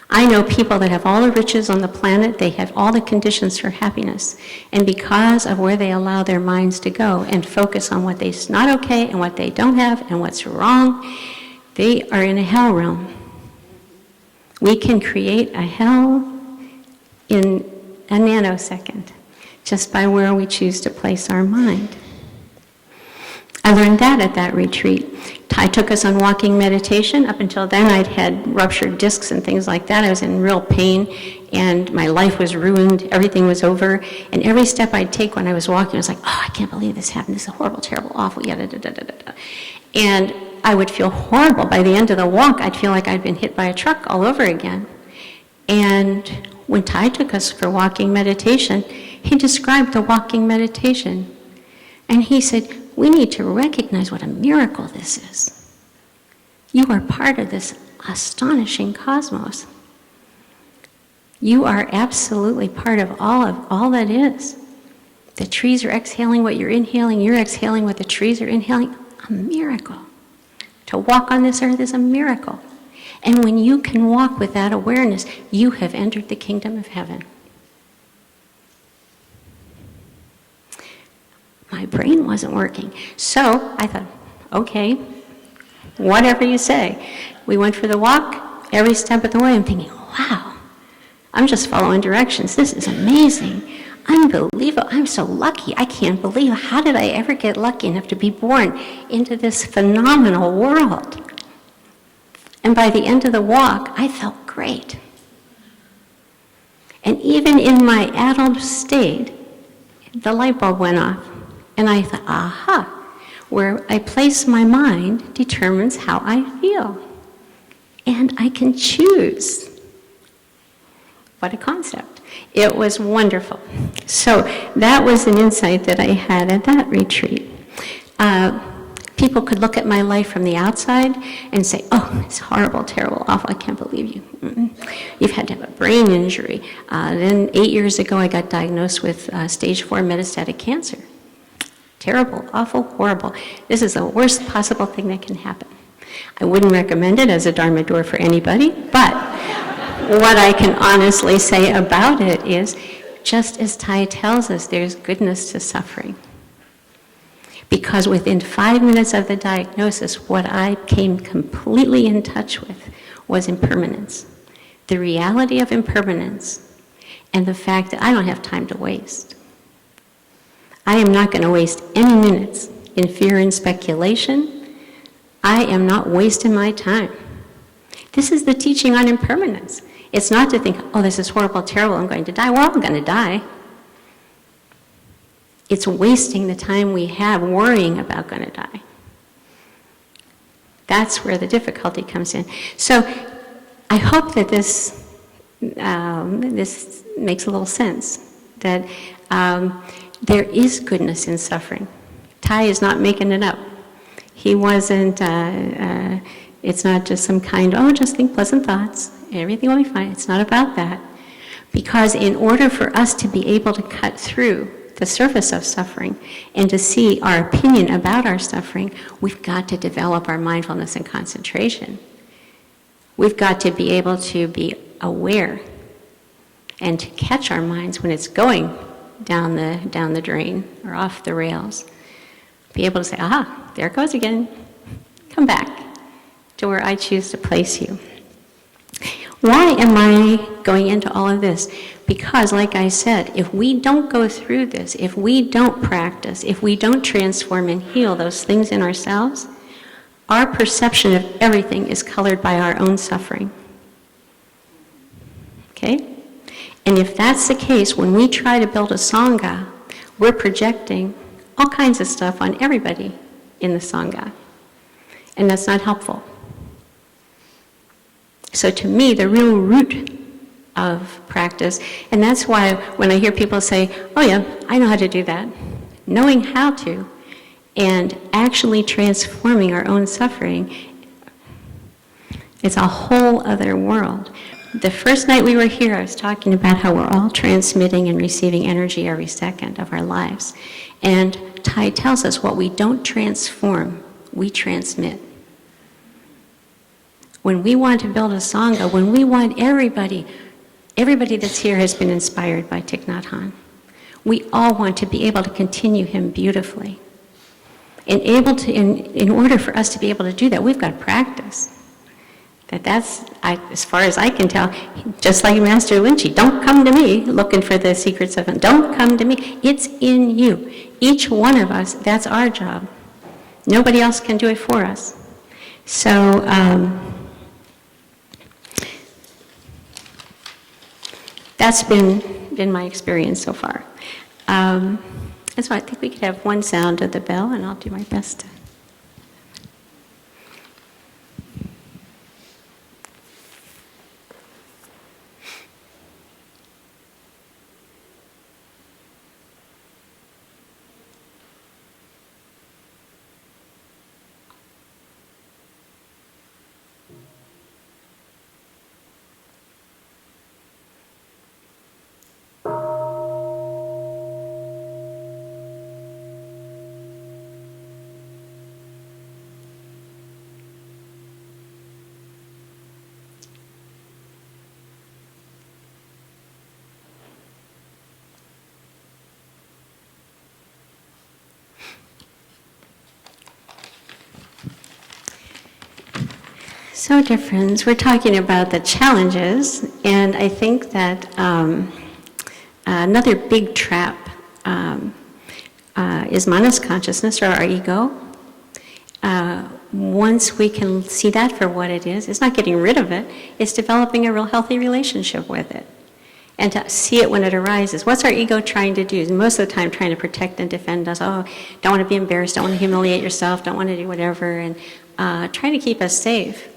I know people that have all the riches on the planet, they have all the conditions for happiness, and because of where they allow their minds to go and focus on what's not okay and what they don't have and what's wrong, they are in a hell realm. We can create a hell in a nanosecond just by where we choose to place our mind. I learned that at that retreat. Ty took us on walking meditation. Up until then, I'd had ruptured discs and things like that. I was in real pain, and my life was ruined. Everything was over. And every step I'd take when I was walking, I was like, oh, I can't believe this happened. This is horrible, terrible, awful, yada, da, da, da, da. And I would feel horrible. By the end of the walk, I'd feel like I'd been hit by a truck all over again. And when Ty took us for walking meditation, he described the walking meditation. And he said, we need to recognize what a miracle this is. You are part of this astonishing cosmos. You are absolutely part of all that is. The trees are exhaling what you're inhaling, you're exhaling what the trees are inhaling. A miracle. To walk on this earth is a miracle. And when you can walk with that awareness, you have entered the kingdom of heaven. My brain wasn't working. So I thought, okay, whatever you say. We went for the walk. Every step of the way, I'm thinking, wow, I'm just following directions. This is amazing. Unbelievable. I'm so lucky. I can't believe, how did I ever get lucky enough to be born into this phenomenal world? And by the end of the walk, I felt great. And even in my adult state, the light bulb went off. And I thought, aha, where I place my mind determines how I feel. And I can choose. What a concept. It was wonderful. So that was an insight that I had at that retreat. People could look at my life from the outside and say, oh, it's horrible, terrible, awful, I can't believe you. You've had to have a brain injury. Then 8 years ago, I got diagnosed with stage 4 metastatic cancer. Terrible, awful, horrible. This is the worst possible thing that can happen. I wouldn't recommend it as a Dharma door for anybody, but what I can honestly say about it is, just as Tai tells us, there's goodness to suffering. Because within 5 minutes of the diagnosis, what I came completely in touch with was impermanence. The reality of impermanence and the fact that I don't have time to waste. I am not going to waste any minutes in fear and speculation. I am not wasting my time. This is the teaching on impermanence. It's not to think, oh, this is horrible, terrible, I'm going to die. We're all going to die. It's wasting the time we have worrying about going to die. That's where the difficulty comes in. So I hope that this makes a little sense, that there is goodness in suffering. Tai is not making it up. He wasn't, it's not just some kind, oh, just think pleasant thoughts, everything will be fine. It's not about that. Because in order for us to be able to cut through the surface of suffering and to see our opinion about our suffering, we've got to develop our mindfulness and concentration. We've got to be able to be aware and to catch our minds when it's going down the drain or off the rails. Be able to say, aha, there it goes again. Come back to where I choose to place you. Why am I going into all of this? Because, like I said, if we don't go through this, if we don't practice, if we don't transform and heal those things in ourselves, our perception of everything is colored by our own suffering. Okay? And if that's the case, when we try to build a Sangha, we're projecting all kinds of stuff on everybody in the Sangha. And that's not helpful. So to me, the real root of practice, and that's why when I hear people say, oh yeah, I know how to do that, knowing how to, and actually transforming our own suffering, it's a whole other world. The first night we were here, I was talking about how we're all transmitting and receiving energy every second of our lives. And Tai tells us what we don't transform, we transmit. When we want to build a Sangha, when we want everybody that's here has been inspired by Thich Nhat Hanh. We all want to be able to continue him beautifully. And in order for us to be able to do that, we've got to practice. As far as I can tell, just like Master Lynchy, don't come to me looking for the secrets of it. Don't come to me. It's in you. Each one of us, that's our job. Nobody else can do it for us. So, that's been my experience so far. And so I think we could have one sound of the bell, and I'll do my best to. So, dear friends, we're talking about the challenges, and I think that another big trap is manas consciousness, or our ego. Once we can see that for what it is, it's not getting rid of it, it's developing a real healthy relationship with it. and to see it when it arises. What's our ego trying to do? Most of the time trying to protect and defend us. Oh, don't want to be embarrassed, don't want to humiliate yourself, don't want to do whatever, and trying to keep us safe.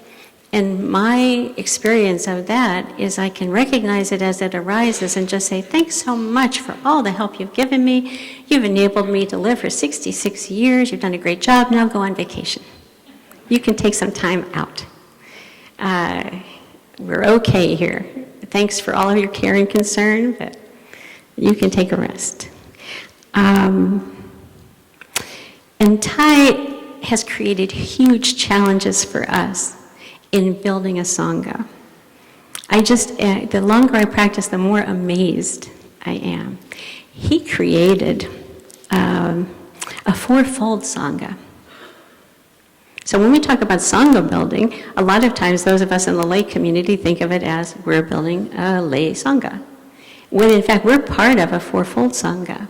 And my experience of that is I can recognize it as it arises and just say, thanks so much for all the help you've given me. You've enabled me to live for 66 years. You've done a great job. Now go on vacation. You can take some time out. We're okay here. Thanks for all of your care and concern, but you can take a rest. And Thai has created huge challenges for us in building a Sangha. The longer I practice, the more amazed I am. He created a fourfold Sangha. So when we talk about Sangha building, a lot of times those of us in the lay community think of it as we're building a lay Sangha, when in fact we're part of a fourfold Sangha.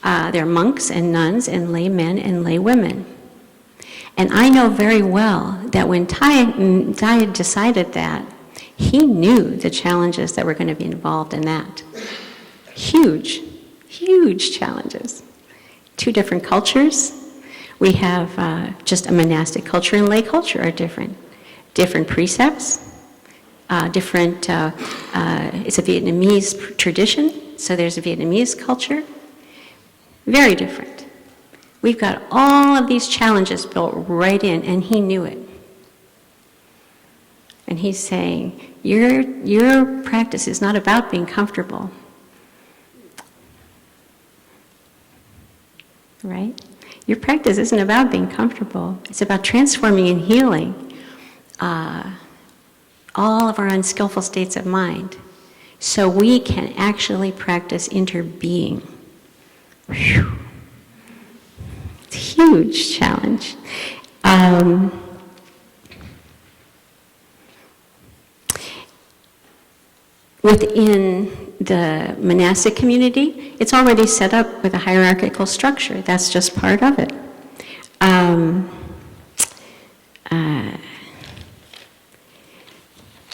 There are monks and nuns and lay men and lay women. And I know very well that when Thai decided that, he knew the challenges that were going to be involved in that. Huge, huge challenges. 2 different cultures. We have just a monastic culture and lay culture are different. Different precepts, it's a Vietnamese tradition, so there's a Vietnamese culture. Very different. We've got all of these challenges built right in, and he knew it. And he's saying, your practice is not about being comfortable. Right? Your practice isn't about being comfortable. It's about transforming and healing all of our unskillful states of mind so we can actually practice interbeing. Whew. It's a huge challenge. Within the monastic community, it's already set up with a hierarchical structure. That's just part of it.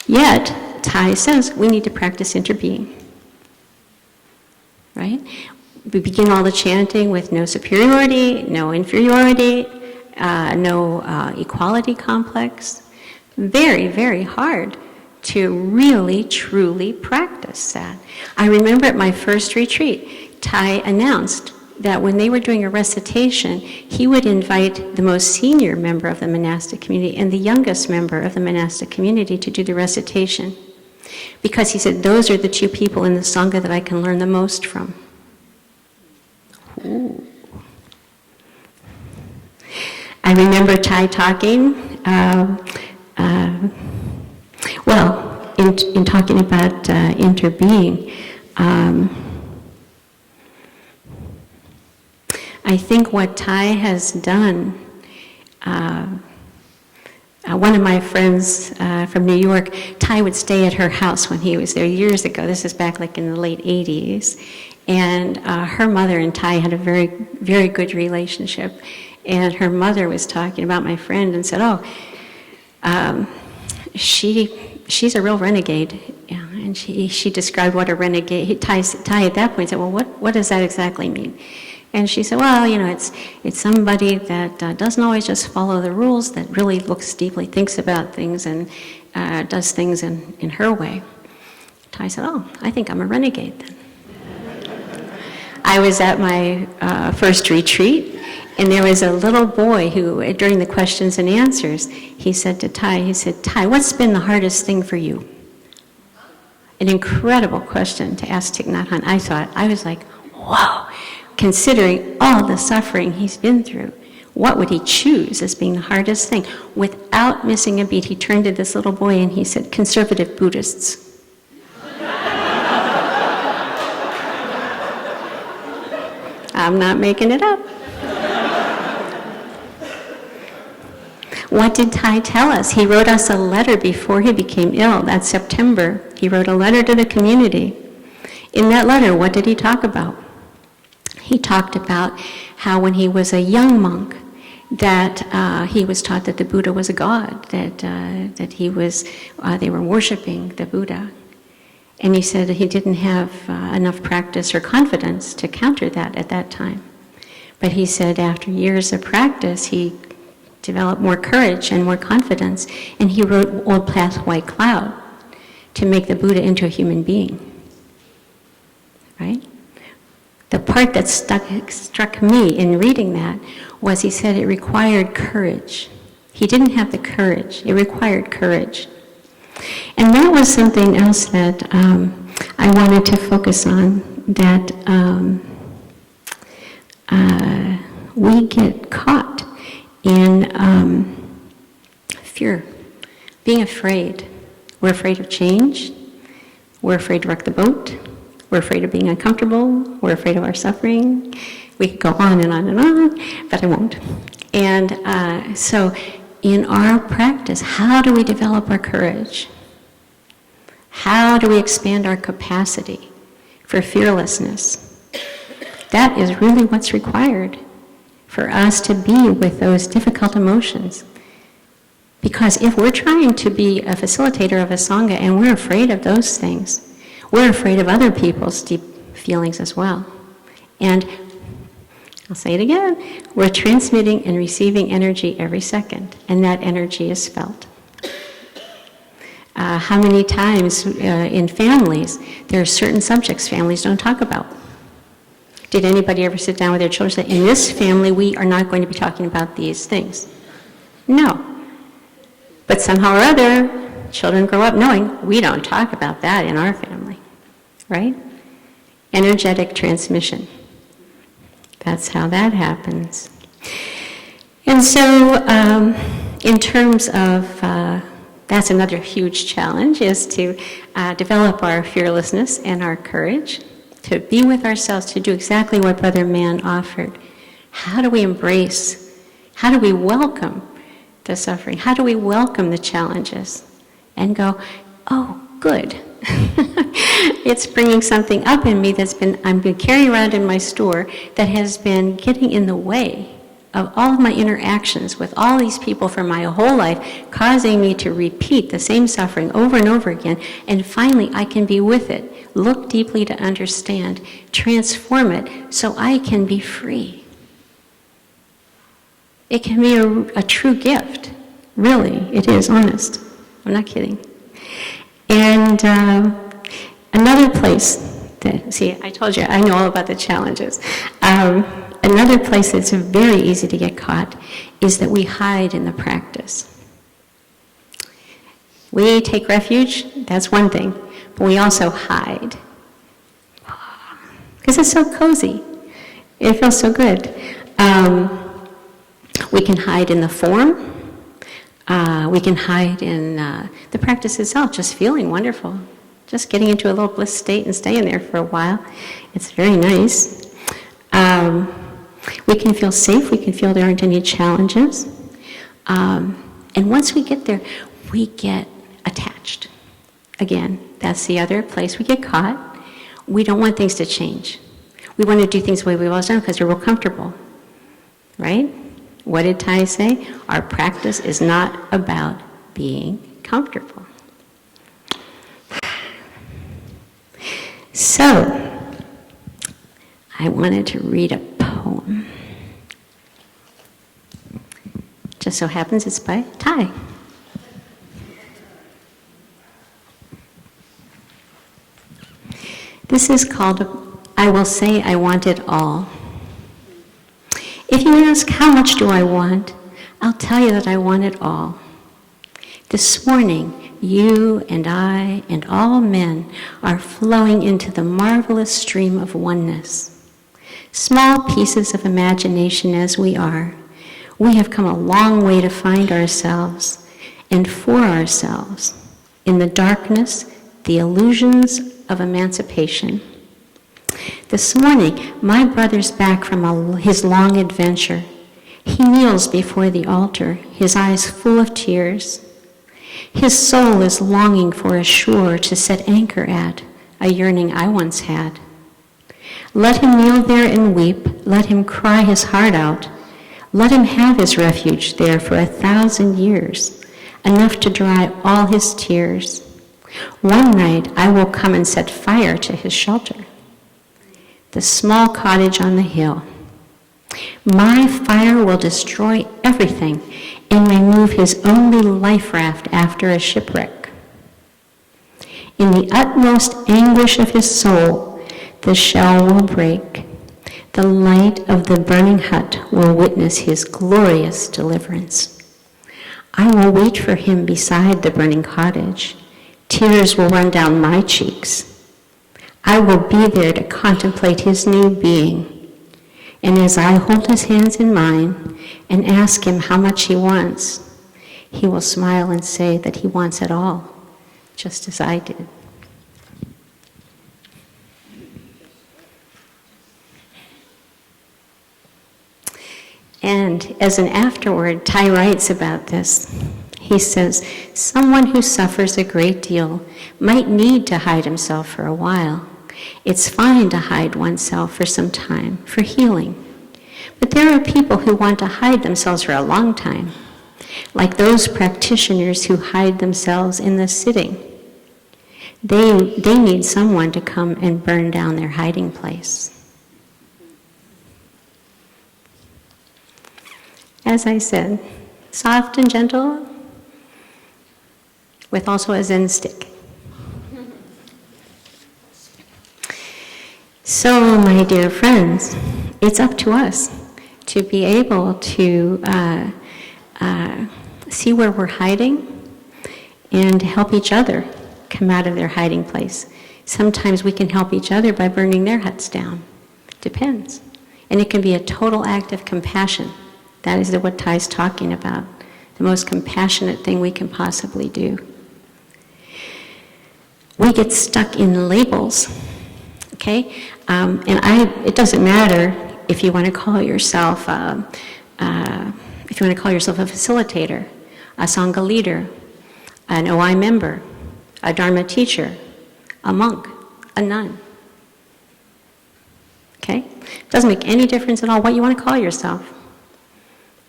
Yet, Thai says we need to practice interbeing. Right? We begin all the chanting with no superiority, no inferiority, no equality complex. Very, very hard to really, truly practice that. I remember at my first retreat, Thai announced that when they were doing a recitation, he would invite the most senior member of the monastic community and the youngest member of the monastic community to do the recitation. Because he said, those are the 2 people in the Sangha that I can learn the most from. Ooh. I remember Thai talking, in talking about interbeing, I think what Thai has done, one of my friends from New York, Thai would stay at her house when he was there years ago. This is back like in the late 80s. And her mother and Thai had a very, very good relationship. And her mother was talking about my friend and said, she's a real renegade. Yeah, and she described what a renegade, Thai at that point said, well, what does that exactly mean? And she said, well, it's somebody that doesn't always just follow the rules, that really looks deeply, thinks about things, and does things in her way. Thai said, I think I'm a renegade then. I was at my first retreat, and there was a little boy who, during the questions and answers, he said to Thai, Thai, what's been the hardest thing for you? An incredible question to ask Thich Nhat Hanh. I was like, whoa, considering all the suffering he's been through, what would he choose as being the hardest thing? Without missing a beat, he turned to this little boy and he said, conservative Buddhists. I'm not making it up. What did Thai tell us? He wrote us a letter before he became ill. That September, he wrote a letter to the community. In that letter, what did he talk about? He talked about how when he was a young monk, that he was taught that the Buddha was a god, that they were worshiping the Buddha. And he said he didn't have enough practice or confidence to counter that at that time. But he said after years of practice, he developed more courage and more confidence, and he wrote Old Path, White Cloud to make the Buddha into a human being, right? The part that struck me in reading that was he said it required courage. He didn't have the courage. It required courage. And that was something else that I wanted to focus on, that we get caught in fear, being afraid. We're afraid of change. We're afraid to rock the boat. We're afraid of being uncomfortable. We're afraid of our suffering. We could go on and on and on, but I won't. And so in our practice, how do we develop our courage? How do we expand our capacity for fearlessness? That is really what's required for us to be with those difficult emotions. Because if we're trying to be a facilitator of a Sangha and we're afraid of those things, we're afraid of other people's deep feelings as well. And I'll say it again, we're transmitting and receiving energy every second, and that energy is felt. How many times in families, there are certain subjects families don't talk about? Did anybody ever sit down with their children and say, in this family, we are not going to be talking about these things? No. But somehow or other, children grow up knowing we don't talk about that in our family, right? Energetic transmission. That's how that happens. And so, in terms of, that's another huge challenge, is to develop our fearlessness and our courage, to be with ourselves, to do exactly what Brother Man offered. How do we embrace, how do we welcome the suffering? How do we welcome the challenges and go, oh, good. It's bringing something up in me I've been carrying around in my store that has been getting in the way of all of my interactions with all these people for my whole life, causing me to repeat the same suffering over and over again, and finally I can be with it, look deeply to understand, transform it so I can be free. It can be a true gift. Really, it is, honest. I'm not kidding. And another place that, see, I told you, I know all about the challenges. Another place that's very easy to get caught is that we hide in the practice. We take refuge, that's one thing, but we also hide. Because it's so cozy. It feels so good. We can hide in the form. We can hide in the practice itself, just feeling wonderful. Just getting into a little bliss state and staying there for a while. It's very nice. We can feel safe. We can feel there aren't any challenges. And once we get there, we get attached. Again, that's the other place we get caught. We don't want things to change. We want to do things the way we've always done because we're real comfortable. Right? What did Tai say? Our practice is not about being comfortable. So, I wanted to read a poem. Just so happens it's by Tai. This is called, I Will Say I Want It All. If you ask how much do I want, I'll tell you that I want it all. This morning, you and I and all men are flowing into the marvelous stream of oneness. Small pieces of imagination as we are, we have come a long way to find ourselves and for ourselves in the darkness, the illusions of emancipation. This morning, my brother's back from his long adventure. He kneels before the altar, his eyes full of tears. His soul is longing for a shore to set anchor at, a yearning I once had. Let him kneel there and weep, let him cry his heart out. Let him have his refuge there for 1,000 years, enough to dry all his tears. One night I will come and set fire to his shelter, the small cottage on the hill. My fire will destroy everything and remove his only life raft after a shipwreck. In the utmost anguish of his soul, the shell will break. The light of the burning hut will witness his glorious deliverance. I will wait for him beside the burning cottage. Tears will run down my cheeks. I will be there to contemplate his new being. And as I hold his hands in mine and ask him how much he wants, he will smile and say that he wants it all, just as I did. And as an afterword, Thai writes about this. He says, someone who suffers a great deal might need to hide himself for a while. It's fine to hide oneself for some time, for healing. But there are people who want to hide themselves for a long time, like those practitioners who hide themselves in the sitting. They need someone to come and burn down their hiding place. As I said, soft and gentle, with also a Zen stick. So, my dear friends, it's up to us to be able to see where we're hiding and help each other come out of their hiding place. Sometimes we can help each other by burning their huts down. Depends. And it can be a total act of compassion. That is what Thai's talking about, the most compassionate thing we can possibly do. We get stuck in labels, okay? It doesn't matter if you want to call yourself a facilitator, a Sangha leader, an OI member, a Dharma teacher, a monk, a nun. Okay? It doesn't make any difference at all what you want to call yourself.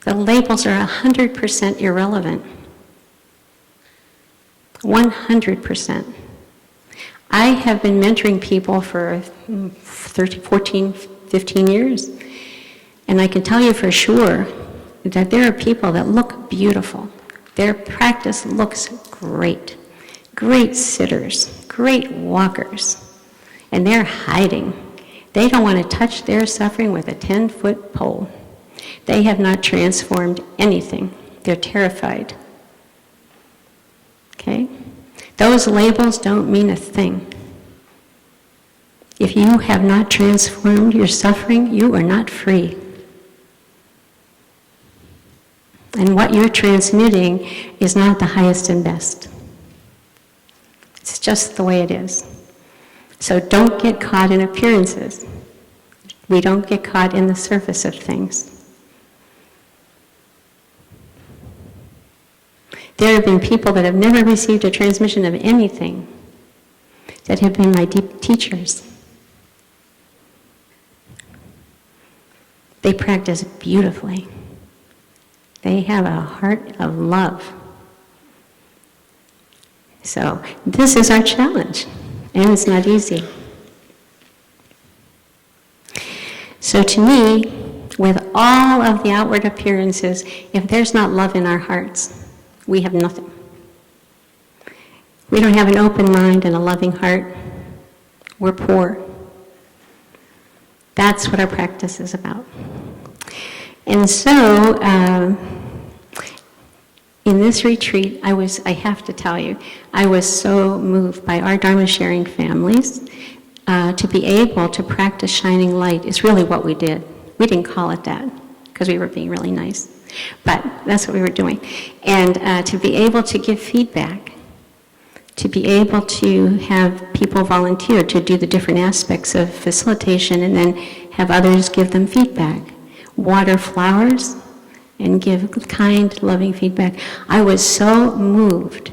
The labels are 100% irrelevant. 100%. I have been mentoring people for 14, 15 years, and I can tell you for sure that there are people that look beautiful. Their practice looks great. Great sitters, great walkers, and they're hiding. They don't want to touch their suffering with a 10-foot pole. They have not transformed anything. They're terrified. Okay? Those labels don't mean a thing. If you have not transformed your suffering, you are not free. And what you're transmitting is not the highest and best. It's just the way it is. So don't get caught in appearances. We don't get caught in the surface of things. There have been people that have never received a transmission of anything that have been my deep teachers. They practice beautifully. They have a heart of love. So this is our challenge, and it's not easy. So to me, with all of the outward appearances, if there's not love in our hearts, we have nothing. We don't have an open mind and a loving heart. We're poor. That's what our practice is about. And so, in this retreat, I have to tell you, I was so moved by our Dharma sharing families. To be able to practice shining light is really what we did. We didn't call it that because we were being really nice, but that's what we were doing. And to be able to give feedback, to be able to have people volunteer to do the different aspects of facilitation and then have others give them feedback, water flowers, and give kind, loving feedback. I was so moved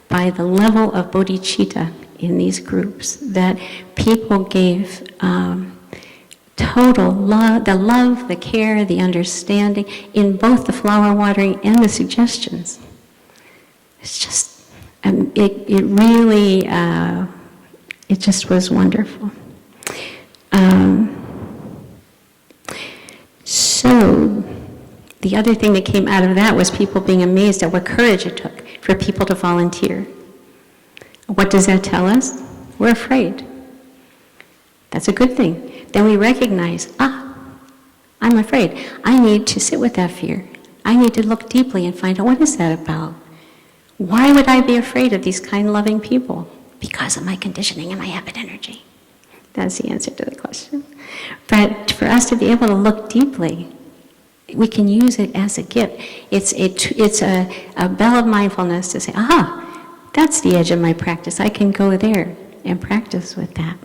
by the level of bodhicitta in these groups that people gave total love, the care, the understanding in both the flower watering and the suggestions. It's just it really, it just was wonderful. So the other thing that came out of that was people being amazed at what courage it took for people to volunteer. What does that tell us? We're afraid. That's a good thing. Then we recognize, I'm afraid. I need to sit with that fear. I need to look deeply and find out, what is that about? Why would I be afraid of these kind, loving people? Because of my conditioning and my habit energy. That's the answer to the question. But for us to be able to look deeply, we can use it as a gift. It's a bell of mindfulness to say, that's the edge of my practice. I can go there and practice with that.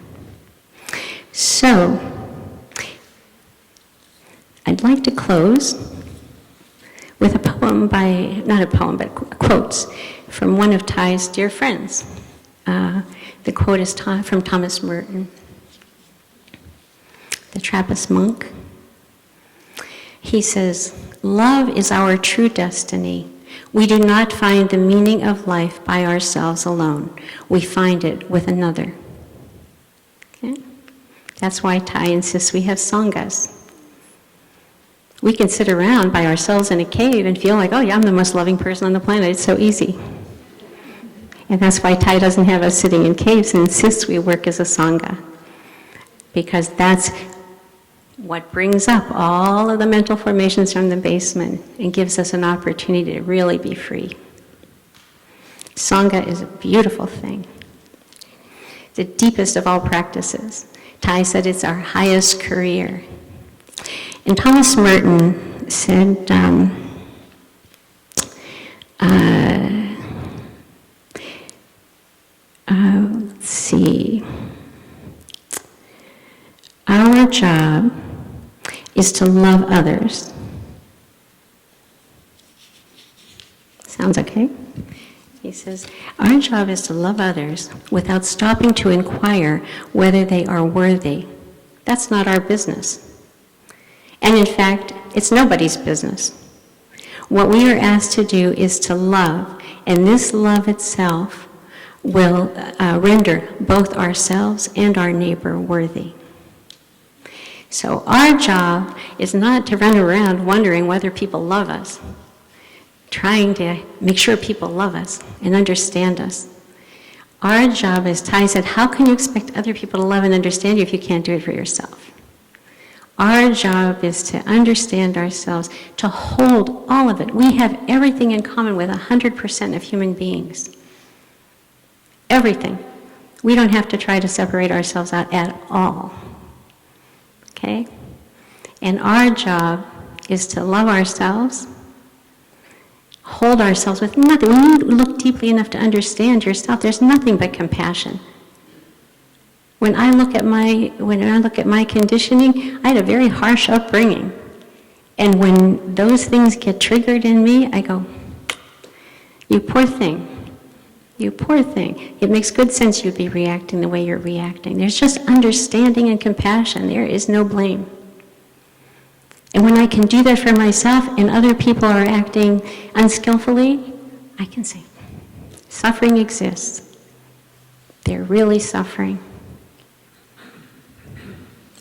So, I'd like to close with a poem not a poem, but quotes from one of Thay's dear friends. The quote is from Thomas Merton, the Trappist monk. He says, "Love is our true destiny. We do not find the meaning of life by ourselves alone. We find it with another." Okay? That's why Thay insists we have Sanghas. We can sit around by ourselves in a cave and feel like, oh yeah, I'm the most loving person on the planet. It's so easy. And that's why Thay doesn't have us sitting in caves and insists we work as a Sangha. Because that's what brings up all of the mental formations from the basement and gives us an opportunity to really be free. Sangha is a beautiful thing. The deepest of all practices. Thay said it's our highest career. And Thomas Merton said, let's see, our job is to love others. Sounds okay? He says, our job is to love others without stopping to inquire whether they are worthy. That's not our business. And in fact, it's nobody's business. What we are asked to do is to love, and this love itself will render both ourselves and our neighbor worthy. So our job is not to run around wondering whether people love us, trying to make sure people love us and understand us. Our job, as Thay said, how can you expect other people to love and understand you if you can't do it for yourself? Our job is to understand ourselves, to hold all of it. We have everything in common with 100% of human beings. Everything. We don't have to try to separate ourselves out at all. Okay? And our job is to love ourselves, hold ourselves with nothing. When you look deeply enough to understand yourself, there's nothing but compassion. When I look at my conditioning, I had a very harsh upbringing. And when those things get triggered in me, I go, you poor thing. You poor thing. It makes good sense you'd be reacting the way you're reacting. There's just understanding and compassion. There is no blame. And when I can do that for myself and other people are acting unskillfully, I can say, suffering exists. They're really suffering.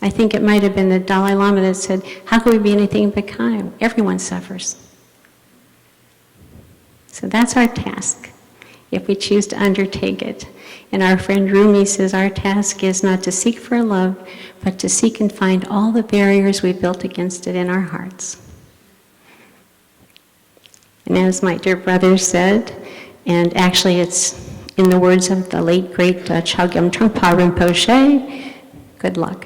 I think it might have been the Dalai Lama that said, how can we be anything but kind? Everyone suffers. So that's our task, if we choose to undertake it. And our friend Rumi says our task is not to seek for love, but to seek and find all the barriers we built against it in our hearts. And as my dear brother said, and actually it's in the words of the late great Chogyam Trungpa Rinpoche, good luck.